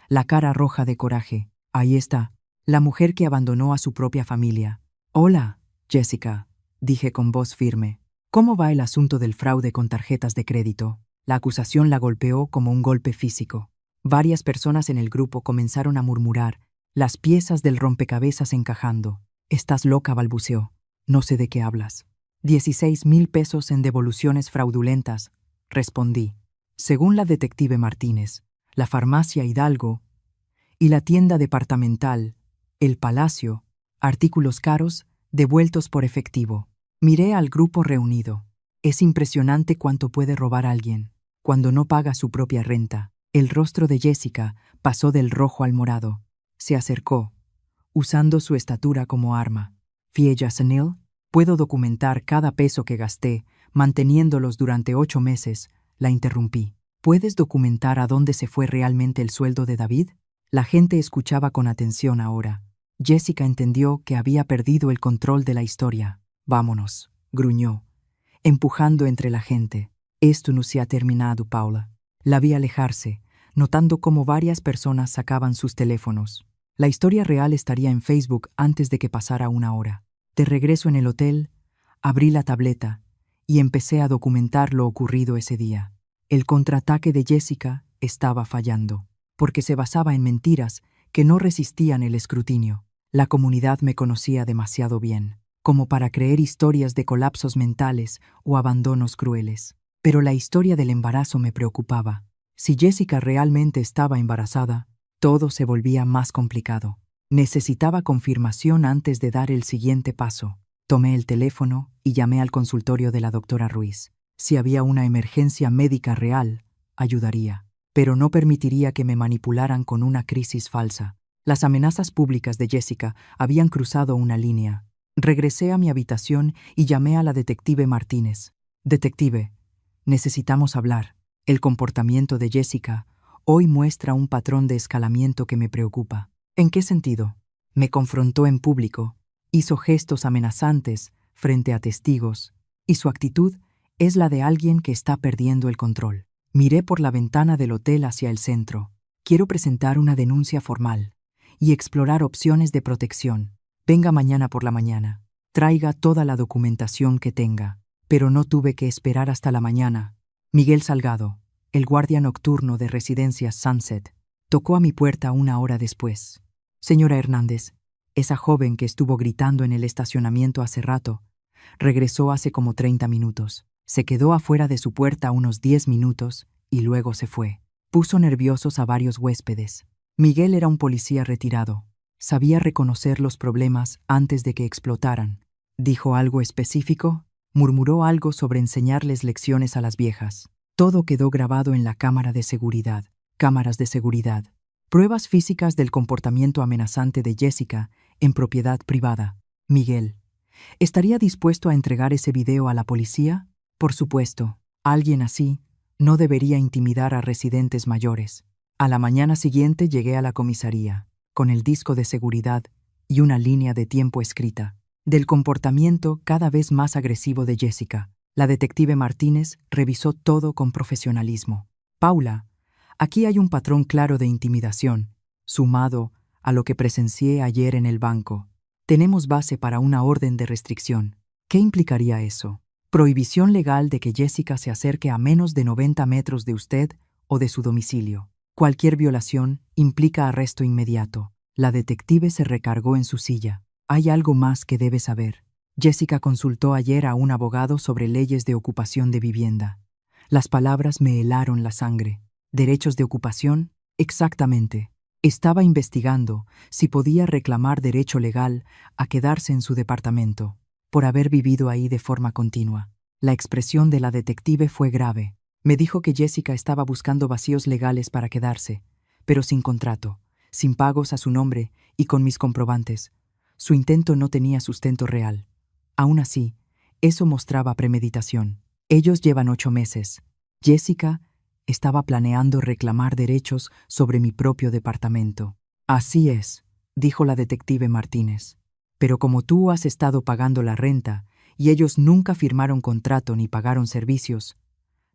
la cara roja de coraje. Ahí está, la mujer que abandonó a su propia familia. Hola, Jessica, dije con voz firme. ¿Cómo va el asunto del fraude con tarjetas de crédito? La acusación la golpeó como un golpe físico. Varias personas en el grupo comenzaron a murmurar, las piezas del rompecabezas encajando. Estás loca, balbuceó. No sé de qué hablas. 16,000 pesos en devoluciones fraudulentas, respondí. Según la detective Martínez, la farmacia Hidalgo y la tienda departamental, el Palacio, artículos caros, devueltos por efectivo. Miré al grupo reunido. Es impresionante cuánto puede robar alguien cuando no paga su propia renta. El rostro de Jessica pasó del rojo al morado. Se acercó, usando su estatura como arma. Fiella Senil, puedo documentar cada peso que gasté, manteniéndolos durante 8 meses, la interrumpí. ¿Puedes documentar a dónde se fue realmente el sueldo de David? La gente escuchaba con atención ahora. Jessica entendió que había perdido el control de la historia. Vámonos, gruñó, empujando entre la gente. Esto no se ha terminado, Paula. La vi alejarse, notando cómo varias personas sacaban sus teléfonos. La historia real estaría en Facebook antes de que pasara 1 hora. De regreso en el hotel, abrí la tableta y empecé a documentar lo ocurrido ese día. El contraataque de Jessica estaba fallando, porque se basaba en mentiras que no resistían el escrutinio. La comunidad me conocía demasiado bien, como para creer historias de colapsos mentales o abandonos crueles. Pero la historia del embarazo me preocupaba. Si Jessica realmente estaba embarazada, todo se volvía más complicado. Necesitaba confirmación antes de dar el siguiente paso. Tomé el teléfono y llamé al consultorio de la doctora Ruiz. Si había una emergencia médica real, ayudaría, pero no permitiría que me manipularan con una crisis falsa. Las amenazas públicas de Jessica habían cruzado una línea. Regresé a mi habitación y llamé a la detective Martínez. Detective, necesitamos hablar. El comportamiento de Jessica hoy muestra un patrón de escalamiento que me preocupa. ¿En qué sentido? Me confrontó en público, hizo gestos amenazantes frente a testigos, y su actitud es la de alguien que está perdiendo el control. Miré por la ventana del hotel hacia el centro. Quiero presentar una denuncia formal y explorar opciones de protección. Venga mañana por la mañana. Traiga toda la documentación que tenga. Pero no tuve que esperar hasta la mañana. Miguel Salgado, el guardia nocturno de Residencias Sunset, tocó a mi puerta 1 hora después. Señora Hernández, esa joven que estuvo gritando en el estacionamiento hace rato, regresó hace como 30 minutos. Se quedó afuera de su puerta unos 10 minutos y luego se fue. Puso nerviosos a varios huéspedes. Miguel era un policía retirado. Sabía reconocer los problemas antes de que explotaran. ¿Dijo algo específico? Murmuró algo sobre enseñarles lecciones a las viejas. Todo quedó grabado en la cámara de seguridad. Cámaras de seguridad. Pruebas físicas del comportamiento amenazante de Jessica en propiedad privada. Miguel, ¿estaría dispuesto a entregar ese video a la policía? Por supuesto, alguien así no debería intimidar a residentes mayores. A la mañana siguiente llegué a la comisaría, con el disco de seguridad y una línea de tiempo escrita, del comportamiento cada vez más agresivo de Jessica. La detective Martínez revisó todo con profesionalismo. Paula, aquí hay un patrón claro de intimidación, sumado a lo que presencié ayer en el banco. Tenemos base para una orden de restricción. ¿Qué implicaría eso? Prohibición legal de que Jessica se acerque a menos de 90 metros de usted o de su domicilio. Cualquier violación implica arresto inmediato. La detective se recargó en su silla. Hay algo más que debe saber. Jessica consultó ayer a un abogado sobre leyes de ocupación de vivienda. Las palabras me helaron la sangre. ¿Derechos de ocupación? Exactamente. Estaba investigando si podía reclamar derecho legal a quedarse en su departamento, por haber vivido ahí de forma continua. La expresión de la detective fue grave. Me dijo que Jessica estaba buscando vacíos legales para quedarse, pero sin contrato, sin pagos a su nombre y con mis comprobantes. Su intento no tenía sustento real. Aún así, eso mostraba premeditación. Ellos llevan 8 meses. Jessica estaba planeando reclamar derechos sobre mi propio departamento. Así es, dijo la detective Martínez. Pero como tú has estado pagando la renta y ellos nunca firmaron contrato ni pagaron servicios,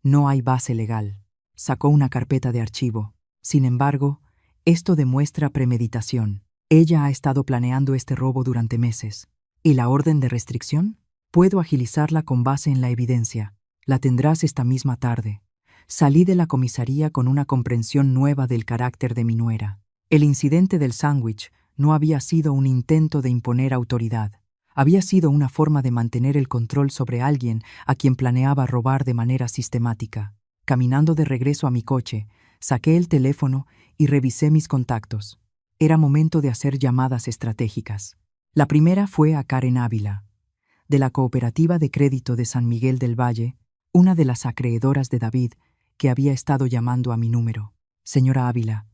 no hay base legal. Sacó una carpeta de archivo. Sin embargo, esto demuestra premeditación. Ella ha estado planeando este robo durante meses. ¿Y la orden de restricción? Puedo agilizarla con base en la evidencia. La tendrás esta misma tarde. Salí de la comisaría con una comprensión nueva del carácter de mi nuera. El incidente del sándwich no había sido un intento de imponer autoridad. Había sido una forma de mantener el control sobre alguien a quien planeaba robar de manera sistemática. Caminando de regreso a mi coche, saqué el teléfono y revisé mis contactos. Era momento de hacer llamadas estratégicas. La primera fue a Karen Ávila, de la Cooperativa de Crédito de San Miguel del Valle, una de las acreedoras de David, que había estado llamando a mi número. Señora Ávila,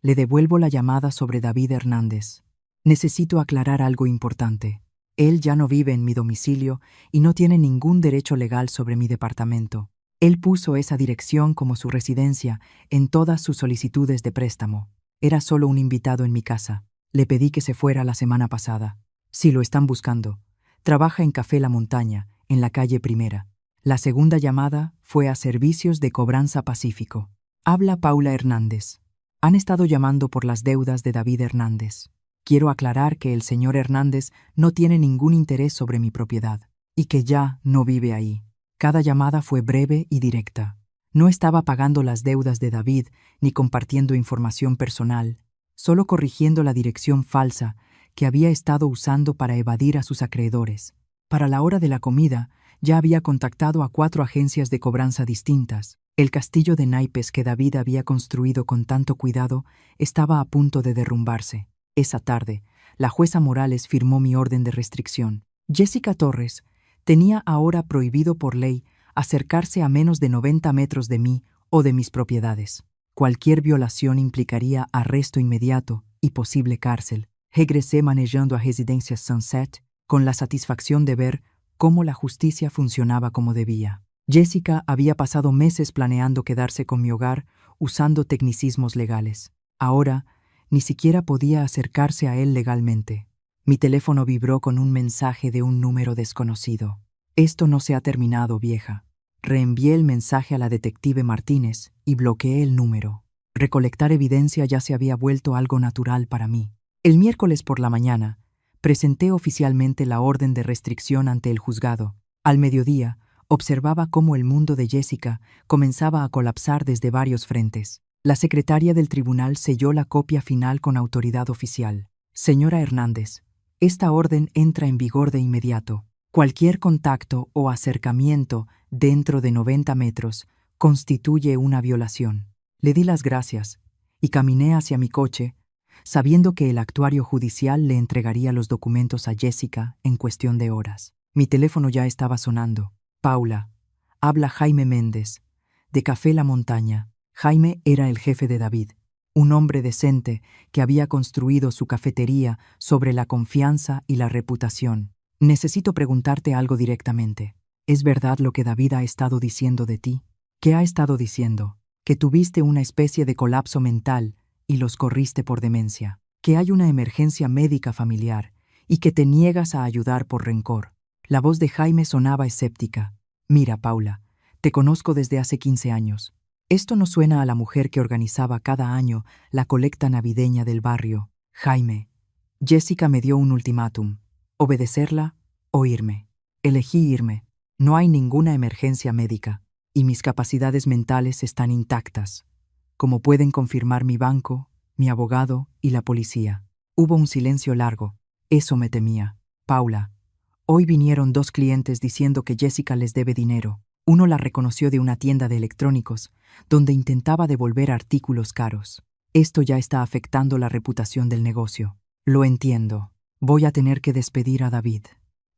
le devuelvo la llamada sobre David Hernández. Necesito aclarar algo importante. Él ya no vive en mi domicilio y no tiene ningún derecho legal sobre mi departamento. Él puso esa dirección como su residencia en todas sus solicitudes de préstamo. Era solo un invitado en mi casa. Le pedí que se fuera la semana pasada. Si lo están buscando, trabaja en Café La Montaña, en la calle Primera. La segunda llamada fue a Servicios de Cobranza Pacífico. Habla Paula Hernández. Han estado llamando por las deudas de David Hernández. Quiero aclarar que el señor Hernández no tiene ningún interés sobre mi propiedad y que ya no vive ahí. Cada llamada fue breve y directa. No estaba pagando las deudas de David ni compartiendo información personal, solo corrigiendo la dirección falsa que había estado usando para evadir a sus acreedores. Para la hora de la comida, ya había contactado a 4 agencias de cobranza distintas. El castillo de naipes que David había construido con tanto cuidado estaba a punto de derrumbarse. Esa tarde, la jueza Morales firmó mi orden de restricción. Jessica Torres tenía ahora prohibido por ley acercarse a menos de 90 metros de mí o de mis propiedades. Cualquier violación implicaría arresto inmediato y posible cárcel. Regresé manejando a Residencia Sunset con la satisfacción de ver cómo la justicia funcionaba como debía. Jessica había pasado meses planeando quedarse con mi hogar usando tecnicismos legales. Ahora, ni siquiera podía acercarse a él legalmente. Mi teléfono vibró con un mensaje de un número desconocido. Esto no se ha terminado, vieja. Reenvié el mensaje a la detective Martínez y bloqueé el número. Recolectar evidencia ya se había vuelto algo natural para mí. El miércoles por la mañana, presenté oficialmente la orden de restricción ante el juzgado. Al mediodía, observaba cómo el mundo de Jessica comenzaba a colapsar desde varios frentes. La secretaria del tribunal selló la copia final con autoridad oficial. Señora Hernández, esta orden entra en vigor de inmediato. Cualquier contacto o acercamiento dentro de 90 metros constituye una violación. Le di las gracias y caminé hacia mi coche, sabiendo que el actuario judicial le entregaría los documentos a Jessica en cuestión de horas. Mi teléfono ya estaba sonando. Paula, habla Jaime Méndez, de Café La Montaña. Jaime era el jefe de David, un hombre decente que había construido su cafetería sobre la confianza y la reputación. Necesito preguntarte algo directamente. ¿Es verdad lo que David ha estado diciendo de ti? ¿Qué ha estado diciendo? Que tuviste una especie de colapso mental y los corriste por demencia. Que hay una emergencia médica familiar y que te niegas a ayudar por rencor. La voz de Jaime sonaba escéptica. Mira, Paula, te conozco desde hace 15 años. Esto no suena a la mujer que organizaba cada año la colecta navideña del barrio. Jaime, Jessica me dio un ultimátum. Obedecerla o irme. Elegí irme. No hay ninguna emergencia médica y mis capacidades mentales están intactas, como pueden confirmar mi banco, mi abogado y la policía. Hubo un silencio largo. Eso me temía. Paula, hoy vinieron 2 clientes diciendo que Jessica les debe dinero. Uno la reconoció de una tienda de electrónicos, donde intentaba devolver artículos caros. Esto ya está afectando la reputación del negocio. Lo entiendo. Voy a tener que despedir a David.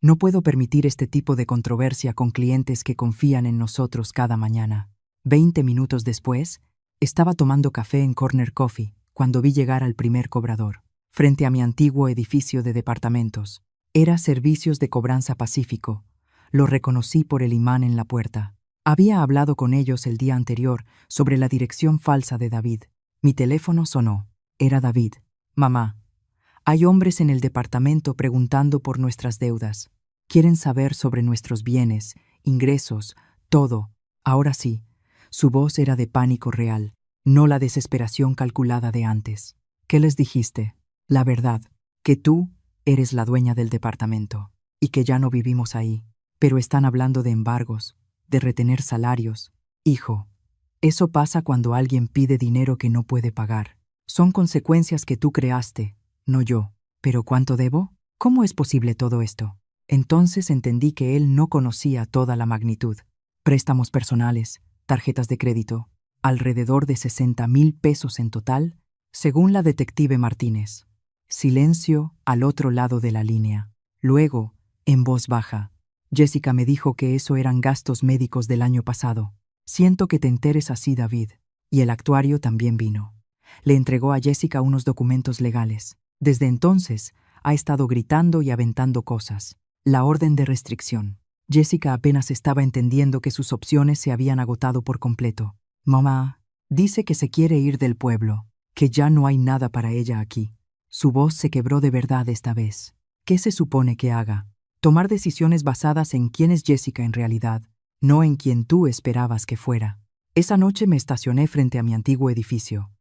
No puedo permitir este tipo de controversia con clientes que confían en nosotros cada mañana. 20 minutos después, estaba tomando café en Corner Coffee cuando vi llegar al primer cobrador. frente a mi antiguo edificio de departamentos. Era Servicios de Cobranza Pacífico. Lo reconocí por el imán en la puerta. Había hablado con ellos el día anterior sobre la dirección falsa de David. Mi teléfono sonó. Era David. Mamá, hay hombres en el departamento preguntando por nuestras deudas. Quieren saber sobre nuestros bienes, ingresos, todo. Ahora sí, su voz era de pánico real, no la desesperación calculada de antes. ¿Qué les dijiste? La verdad, que tú eres la dueña del departamento y que ya no vivimos ahí. Pero están hablando de embargos, de retener salarios. Hijo, eso pasa cuando alguien pide dinero que no puede pagar. Son consecuencias que tú creaste, no yo. ¿Pero cuánto debo? ¿Cómo es posible todo esto? Entonces entendí que él no conocía toda la magnitud. Préstamos personales, tarjetas de crédito, alrededor de 60,000 pesos en total, según la detective Martínez. Silencio al otro lado de la línea. Luego, en voz baja, Jessica me dijo que eso eran gastos médicos del año pasado. Siento que te enteres así, David. Y el actuario también vino. Le entregó a Jessica unos documentos legales. Desde entonces, ha estado gritando y aventando cosas. La orden de restricción. Jessica apenas estaba entendiendo que sus opciones se habían agotado por completo. Mamá, dice que se quiere ir del pueblo, que ya no hay nada para ella aquí. Su voz se quebró de verdad esta vez. ¿Qué se supone que haga? Tomar decisiones basadas en quién es Jessica en realidad, no en quien tú esperabas que fuera. Esa noche me estacioné frente a mi antiguo edificio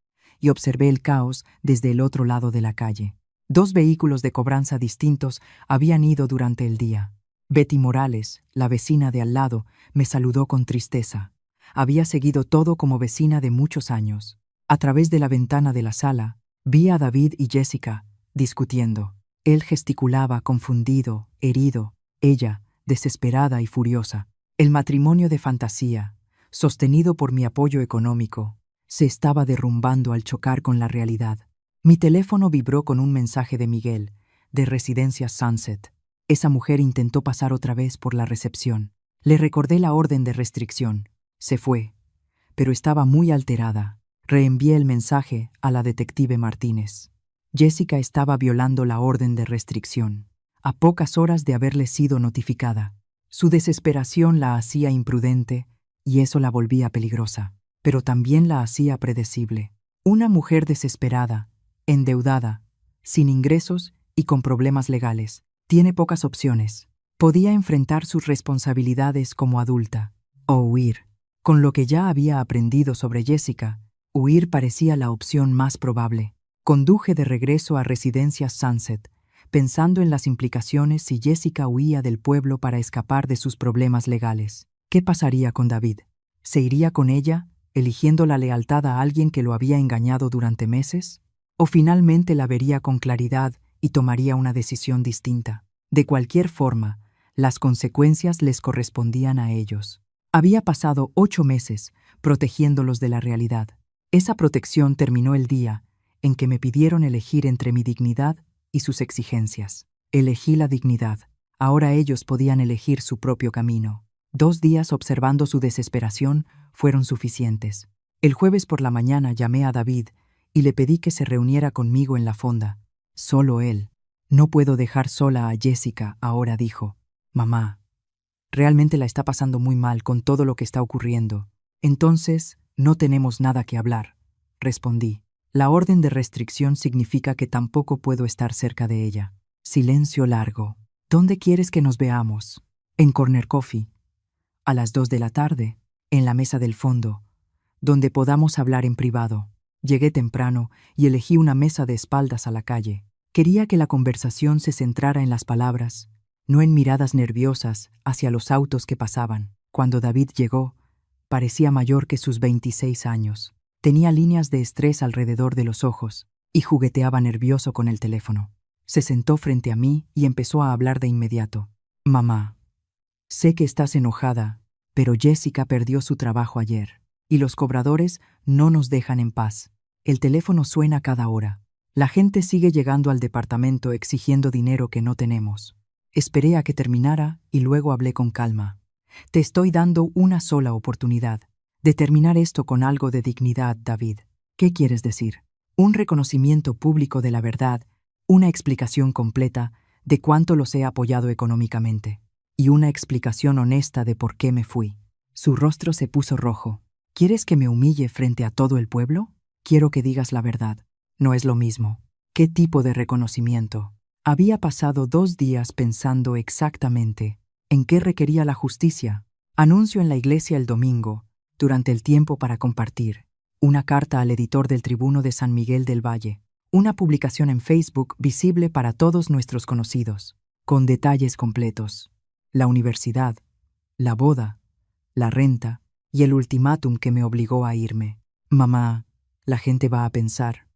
y observé el caos desde el otro lado de la calle. 2 vehículos de cobranza distintos habían ido durante el día. Betty Morales, la vecina de al lado, me saludó con tristeza. Había seguido todo como vecina de muchos años. A través de la ventana de la sala, vi a David y Jessica discutiendo. Él gesticulaba, confundido, herido, ella, desesperada y furiosa. El matrimonio de fantasía, sostenido por mi apoyo económico, se estaba derrumbando al chocar con la realidad. Mi teléfono vibró con un mensaje de Miguel, de Residencias Sunset. Esa mujer intentó pasar otra vez por la recepción. Le recordé la orden de restricción. Se fue, pero estaba muy alterada. Reenvié el mensaje a la detective Martínez. Jessica estaba violando la orden de restricción, a pocas horas de haberle sido notificada. Su desesperación la hacía imprudente y eso la volvía peligrosa, pero también la hacía predecible. Una mujer desesperada, endeudada, sin ingresos y con problemas legales, tiene pocas opciones. Podía enfrentar sus responsabilidades como adulta o huir. Con lo que ya había aprendido sobre Jessica, huir parecía la opción más probable. Conduje de regreso a Residencias Sunset, pensando en las implicaciones si Jessica huía del pueblo para escapar de sus problemas legales. ¿Qué pasaría con David? ¿Se iría con ella, eligiendo la lealtad a alguien que lo había engañado durante meses? ¿O finalmente la vería con claridad y tomaría una decisión distinta? De cualquier forma, las consecuencias les correspondían a ellos. Había pasado 8 meses protegiéndolos de la realidad. Esa protección terminó el día en que me pidieron elegir entre mi dignidad y sus exigencias. Elegí la dignidad. Ahora ellos podían elegir su propio camino. 2 días observando su desesperación fueron suficientes. El jueves por la mañana llamé a David y le pedí que se reuniera conmigo en la fonda. Solo él. No puedo dejar sola a Jessica ahora, dijo. Mamá, realmente la está pasando muy mal con todo lo que está ocurriendo. Entonces, no tenemos nada que hablar, respondí. La orden de restricción significa que tampoco puedo estar cerca de ella. Silencio largo. ¿Dónde quieres que nos veamos? En Corner Coffee. A las 2 de la tarde, en la mesa del fondo, donde podamos hablar en privado. Llegué temprano y elegí una mesa de espaldas a la calle. Quería que la conversación se centrara en las palabras, no en miradas nerviosas hacia los autos que pasaban. Cuando David llegó, parecía mayor que sus 26 años. Tenía líneas de estrés alrededor de los ojos y jugueteaba nervioso con el teléfono. Se sentó frente a mí y empezó a hablar de inmediato. Mamá, sé que estás enojada, pero Jessica perdió su trabajo ayer y los cobradores no nos dejan en paz. El teléfono suena cada hora. La gente sigue llegando al departamento exigiendo dinero que no tenemos. Esperé a que terminara y luego hablé con calma. Te estoy dando una sola oportunidad de terminar esto con algo de dignidad, David. ¿Qué quieres decir? Un reconocimiento público de la verdad Una explicación completa de cuánto los he apoyado económicamente. Y una explicación honesta de por qué me fui. Su rostro se puso rojo. ¿Quieres que me humille frente a todo el pueblo? Quiero que digas la verdad. No es lo mismo. ¿Qué tipo de reconocimiento? Había pasado 2 días pensando exactamente en qué requería la justicia. Anuncio en la iglesia el domingo, durante el tiempo para compartir. Una carta al editor del Tribuno de San Miguel del Valle. Una publicación en Facebook visible para todos nuestros conocidos, con detalles completos. La universidad, la boda, la renta y el ultimátum que me obligó a irme. Mamá, la gente va a pensar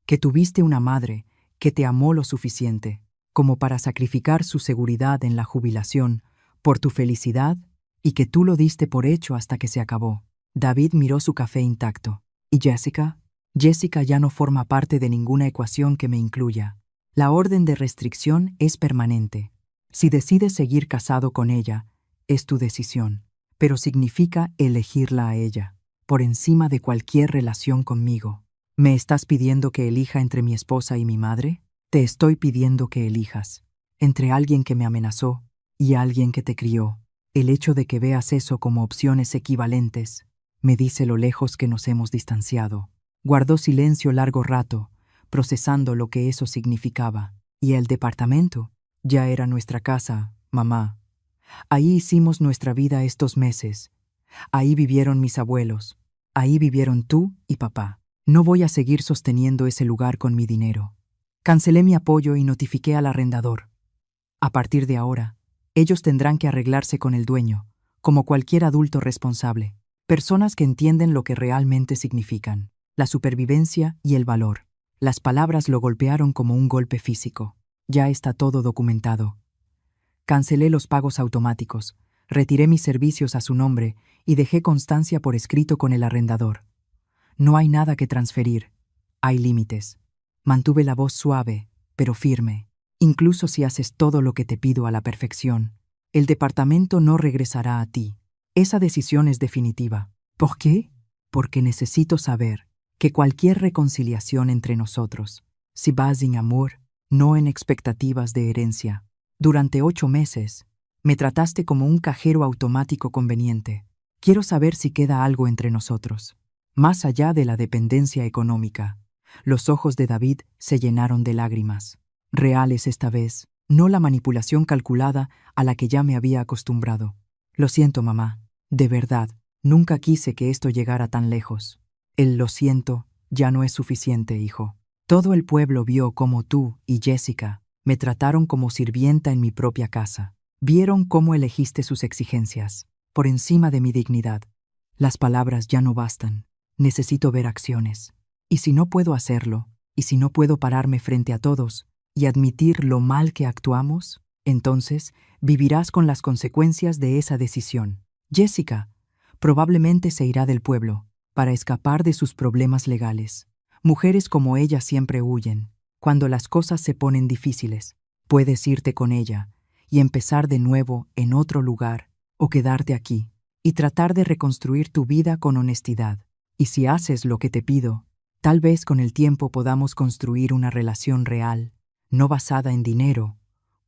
que tuviste una madre que te amó lo suficiente como para sacrificar su seguridad en la jubilación por tu felicidad y que tú lo diste por hecho hasta que se acabó. David miró su café intacto. ¿Y Jessica? Jessica ya no forma parte de ninguna ecuación que me incluya. La orden de restricción es permanente. Si decides seguir casado con ella, es tu decisión, pero significa elegirla a ella, por encima de cualquier relación conmigo. ¿Me estás pidiendo que elija entre mi esposa y mi madre? Te estoy pidiendo que elijas entre alguien que me amenazó y alguien que te crió. El hecho de que veas eso como opciones equivalentes me dice lo lejos que nos hemos distanciado. Guardó silencio largo rato, procesando lo que eso significaba. ¿Y el departamento? Ya era nuestra casa, mamá. Ahí hicimos nuestra vida estos meses. Ahí vivieron mis abuelos. Ahí vivieron tú y papá. No voy a seguir sosteniendo ese lugar con mi dinero. Cancelé mi apoyo y notifiqué al arrendador. A partir de ahora, ellos tendrán que arreglarse con el dueño, como cualquier adulto responsable. Personas que entienden lo que realmente significan. La supervivencia y el valor. Las palabras lo golpearon como un golpe físico. Ya está todo documentado. Cancelé los pagos automáticos, retiré mis servicios a su nombre y dejé constancia por escrito con el arrendador. No hay nada que transferir. Hay límites. Mantuve la voz suave, pero firme. Incluso si haces todo lo que te pido a la perfección, el departamento no regresará a ti. Esa decisión es definitiva. ¿Por qué? Porque necesito saber que cualquier reconciliación entre nosotros se basa en amor, no en expectativas de herencia. Durante 8 meses, me trataste como un cajero automático conveniente. Quiero saber si queda algo entre nosotros. Más allá de la dependencia económica, los ojos de David se llenaron de lágrimas. Reales esta vez, no la manipulación calculada a la que ya me había acostumbrado. Lo siento, mamá. De verdad, nunca quise que esto llegara tan lejos. El lo siento ya no es suficiente, hijo. Todo el pueblo vio cómo tú y Jessica me trataron como sirvienta en mi propia casa. Vieron cómo elegiste sus exigencias, por encima de mi dignidad. Las palabras ya no bastan. Necesito ver acciones. Y si no puedo hacerlo, y si no puedo pararme frente a todos y admitir lo mal que actuamos, entonces vivirás con las consecuencias de esa decisión. Jessica probablemente se irá del pueblo para escapar de sus problemas legales. Mujeres como ella siempre huyen. Cuando las cosas se ponen difíciles, puedes irte con ella y empezar de nuevo en otro lugar o quedarte aquí y tratar de reconstruir tu vida con honestidad. Y si haces lo que te pido, tal vez con el tiempo podamos construir una relación real, no basada en dinero,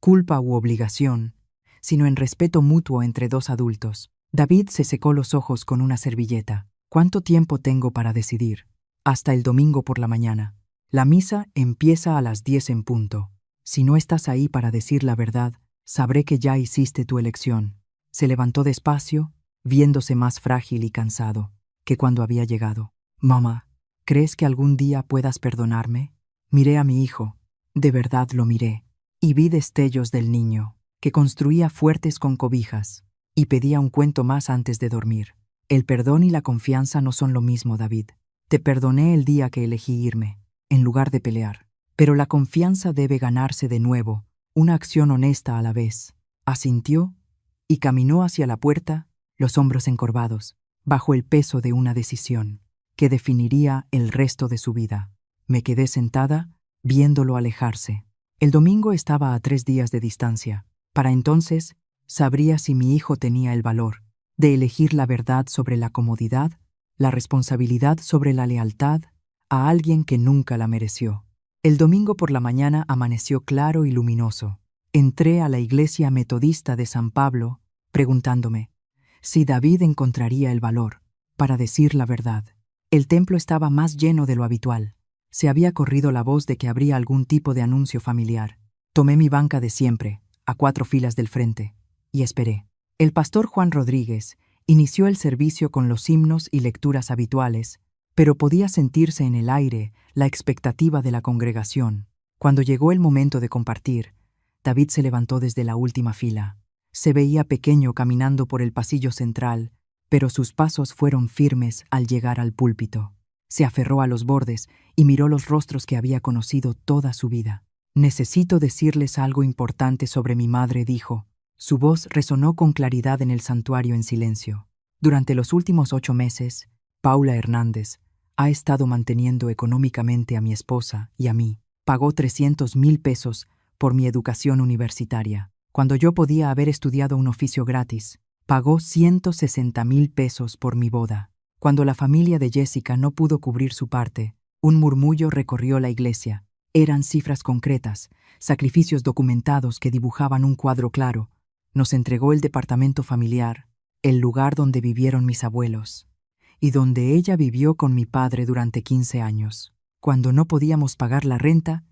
culpa u obligación, sino en respeto mutuo entre 2 adultos. David se secó los ojos con una servilleta. ¿Cuánto tiempo tengo para decidir? Hasta el domingo por la mañana. La misa empieza a las 10 en punto. Si no estás ahí para decir la verdad, sabré que ya hiciste tu elección. Se levantó despacio, viéndose más frágil y cansado que cuando había llegado. Mamá, ¿crees que algún día puedas perdonarme? Miré a mi hijo, de verdad lo miré, y vi destellos del niño, que construía fuertes con cobijas, y pedía un cuento más antes de dormir. El perdón y la confianza no son lo mismo, David. Te perdoné el día que elegí irme, en lugar de pelear. Pero la confianza debe ganarse de nuevo, una acción honesta a la vez. Asintió y caminó hacia la puerta, los hombros encorvados, bajo el peso de una decisión que definiría el resto de su vida. Me quedé sentada, viéndolo alejarse. El domingo estaba a 3 días de distancia. Para entonces, sabría si mi hijo tenía el valor de elegir la verdad sobre la comodidad, la responsabilidad sobre la lealtad, a alguien que nunca la mereció. El domingo por la mañana amaneció claro y luminoso. Entré a la iglesia metodista de San Pablo, preguntándome si David encontraría el valor para decir la verdad. El templo estaba más lleno de lo habitual. Se había corrido la voz de que habría algún tipo de anuncio familiar. Tomé mi banca de siempre, a 4 filas del frente, y esperé. El pastor Juan Rodríguez inició el servicio con los himnos y lecturas habituales, pero podía sentirse en el aire la expectativa de la congregación. Cuando llegó el momento de compartir, David se levantó desde la última fila. Se veía pequeño caminando por el pasillo central, pero sus pasos fueron firmes al llegar al púlpito. Se aferró a los bordes y miró los rostros que había conocido toda su vida. «Necesito decirles algo importante sobre mi madre», dijo. Su voz resonó con claridad en el santuario en silencio. Durante los últimos 8 meses, Paula Hernández ha estado manteniendo económicamente a mi esposa y a mí. Pagó 300,000 pesos por mi educación universitaria, cuando yo podía haber estudiado un oficio gratis. Pagó 160,000 pesos por mi boda. Cuando la familia de Jessica no pudo cubrir su parte, un murmullo recorrió la iglesia. Eran cifras concretas, sacrificios documentados que dibujaban un cuadro claro. Nos entregó el departamento familiar, el lugar donde vivieron mis abuelos, y donde ella vivió con mi padre durante 15 años. Cuando no podíamos pagar la renta,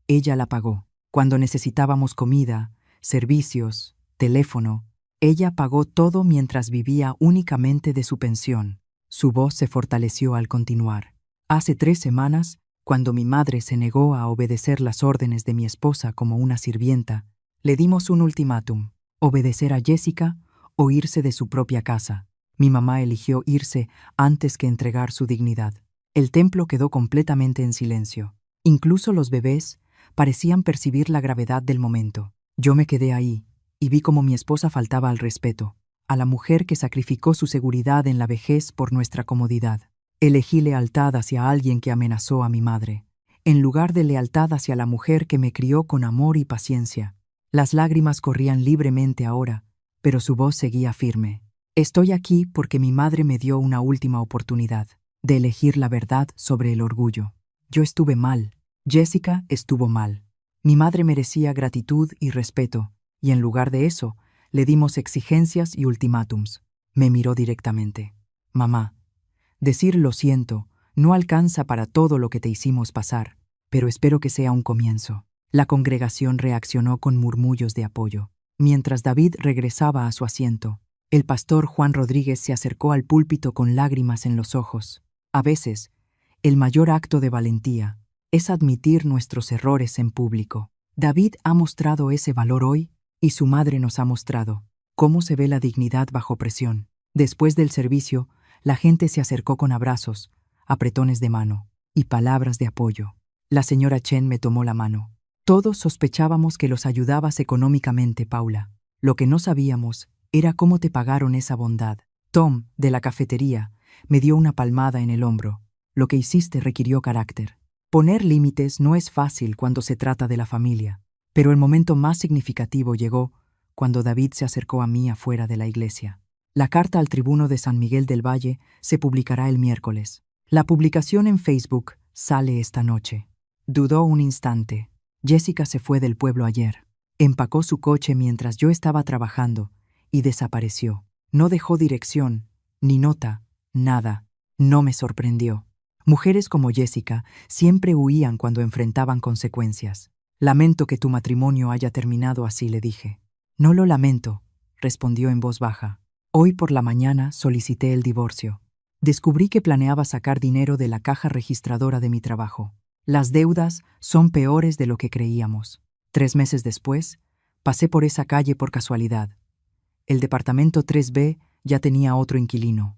ella la pagó. Cuando necesitábamos comida, servicios, teléfono, ella pagó todo mientras vivía únicamente de su pensión. Su voz se fortaleció al continuar. Hace 3 semanas, cuando mi madre se negó a obedecer las órdenes de mi esposa como una sirvienta, le dimos un ultimátum: obedecer a Jessica o irse de su propia casa. Mi mamá eligió irse antes que entregar su dignidad. El templo quedó completamente en silencio. Incluso los bebés parecían percibir la gravedad del momento. Yo me quedé ahí y vi cómo mi esposa faltaba al respeto, a la mujer que sacrificó su seguridad en la vejez por nuestra comodidad. Elegí lealtad hacia alguien que amenazó a mi madre, en lugar de lealtad hacia la mujer que me crió con amor y paciencia. Las lágrimas corrían libremente ahora, pero su voz seguía firme. Estoy aquí porque mi madre me dio una última oportunidad de elegir la verdad sobre el orgullo. Yo estuve mal, Jessica estuvo mal. Mi madre merecía gratitud y respeto, y en lugar de eso, le dimos exigencias y ultimátums. Me miró directamente. Mamá, decir lo siento no alcanza para todo lo que te hicimos pasar, pero espero que sea un comienzo. La congregación reaccionó con murmullos de apoyo. Mientras David regresaba a su asiento, el pastor Juan Rodríguez se acercó al púlpito con lágrimas en los ojos. A veces, el mayor acto de valentía es admitir nuestros errores en público. David ha mostrado ese valor hoy y su madre nos ha mostrado cómo se ve la dignidad bajo presión. Después del servicio, la gente se acercó con abrazos, apretones de mano y palabras de apoyo. La señora Chen me tomó la mano. Todos sospechábamos que los ayudabas económicamente, Paula. Lo que no sabíamos era cómo te pagaron esa bondad. Tom, de la cafetería, me dio una palmada en el hombro. Lo que hiciste requirió carácter. Poner límites no es fácil cuando se trata de la familia, pero el momento más significativo llegó cuando David se acercó a mí afuera de la iglesia. La carta al tribuno de San Miguel del Valle se publicará el miércoles. La publicación en Facebook sale esta noche. Dudó un instante. Jessica se fue del pueblo ayer. Empacó su coche mientras yo estaba trabajando y desapareció. No dejó dirección, ni nota, nada. No me sorprendió. Mujeres como Jessica siempre huían cuando enfrentaban consecuencias. Lamento que tu matrimonio haya terminado así, le dije. No lo lamento, respondió en voz baja. Hoy por la mañana solicité el divorcio. Descubrí que planeaba sacar dinero de la caja registradora de mi trabajo. Las deudas son peores de lo que creíamos. 3 meses después, pasé por esa calle por casualidad. El departamento 3B ya tenía otro inquilino.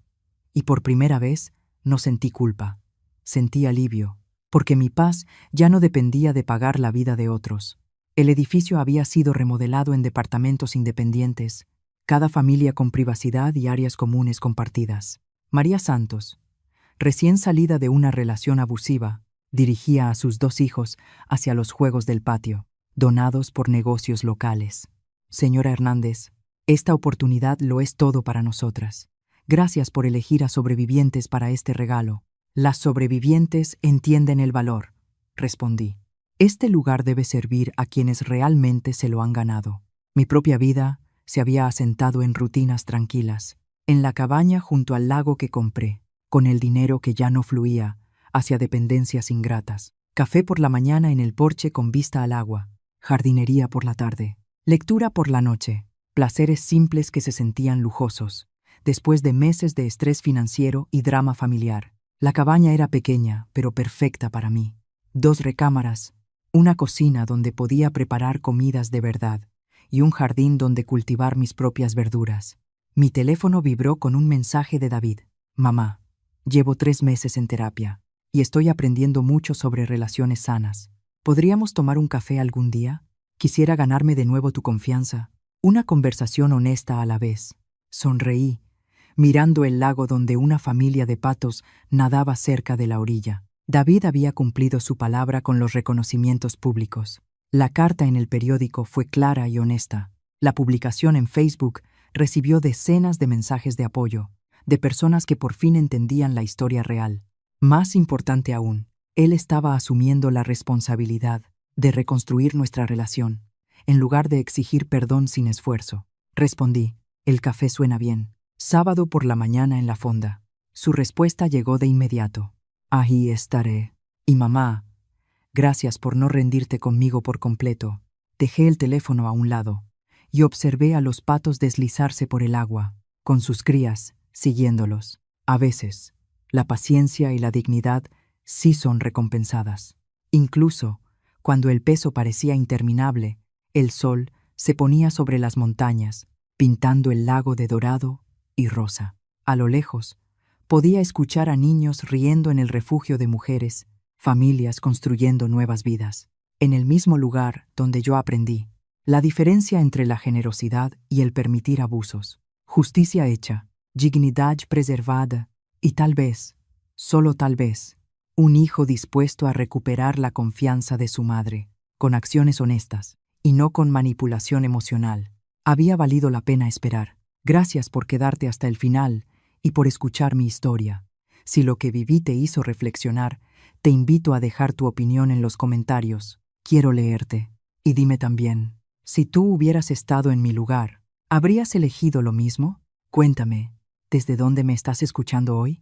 Y por primera vez no sentí culpa. Sentí alivio, porque mi paz ya no dependía de pagar la vida de otros. El edificio había sido remodelado en departamentos independientes, cada familia con privacidad y áreas comunes compartidas. María Santos, recién salida de una relación abusiva, dirigía a sus 2 hijos hacia los juegos del patio, donados por negocios locales. Señora Hernández, esta oportunidad lo es todo para nosotras. Gracias por elegir a sobrevivientes para este regalo. Las sobrevivientes entienden el valor, respondí. Este lugar debe servir a quienes realmente se lo han ganado. Mi propia vida se había asentado en rutinas tranquilas, en la cabaña junto al lago que compré, con el dinero que ya no fluía hacia dependencias ingratas. Café por la mañana en el porche con vista al agua, jardinería por la tarde, lectura por la noche, placeres simples que se sentían lujosos, después de meses de estrés financiero y drama familiar. La cabaña era pequeña, pero perfecta para mí. 2 recámaras, una cocina donde podía preparar comidas de verdad y un jardín donde cultivar mis propias verduras. Mi teléfono vibró con un mensaje de David. Mamá, llevo 3 meses en terapia y estoy aprendiendo mucho sobre relaciones sanas. ¿Podríamos tomar un café algún día? Quisiera ganarme de nuevo tu confianza. Una conversación honesta a la vez. Sonreí, mirando el lago donde una familia de patos nadaba cerca de la orilla. David había cumplido su palabra con los reconocimientos públicos. La carta en el periódico fue clara y honesta. La publicación en Facebook recibió decenas de mensajes de apoyo, de personas que por fin entendían la historia real. Más importante aún, él estaba asumiendo la responsabilidad de reconstruir nuestra relación, en lugar de exigir perdón sin esfuerzo. Respondí, el café suena bien. Sábado por la mañana en la fonda. Su respuesta llegó de inmediato. Ahí estaré. Y mamá, gracias por no rendirte conmigo por completo. Dejé el teléfono a un lado y observé a los patos deslizarse por el agua, con sus crías siguiéndolos. A veces, la paciencia y la dignidad sí son recompensadas. Incluso, cuando el peso parecía interminable, el sol se ponía sobre las montañas, pintando el lago de dorado y rosa. A lo lejos, podía escuchar a niños riendo en el refugio de mujeres, familias construyendo nuevas vidas. En el mismo lugar donde yo aprendí la diferencia entre la generosidad y el permitir abusos, justicia hecha, dignidad preservada y tal vez, solo tal vez, un hijo dispuesto a recuperar la confianza de su madre, con acciones honestas y no con manipulación emocional. Había valido la pena esperar. Gracias por quedarte hasta el final y por escuchar mi historia. Si lo que viví te hizo reflexionar, te invito a dejar tu opinión en los comentarios. Quiero leerte. Y dime también, si tú hubieras estado en mi lugar, ¿habrías elegido lo mismo? Cuéntame, ¿desde dónde me estás escuchando hoy?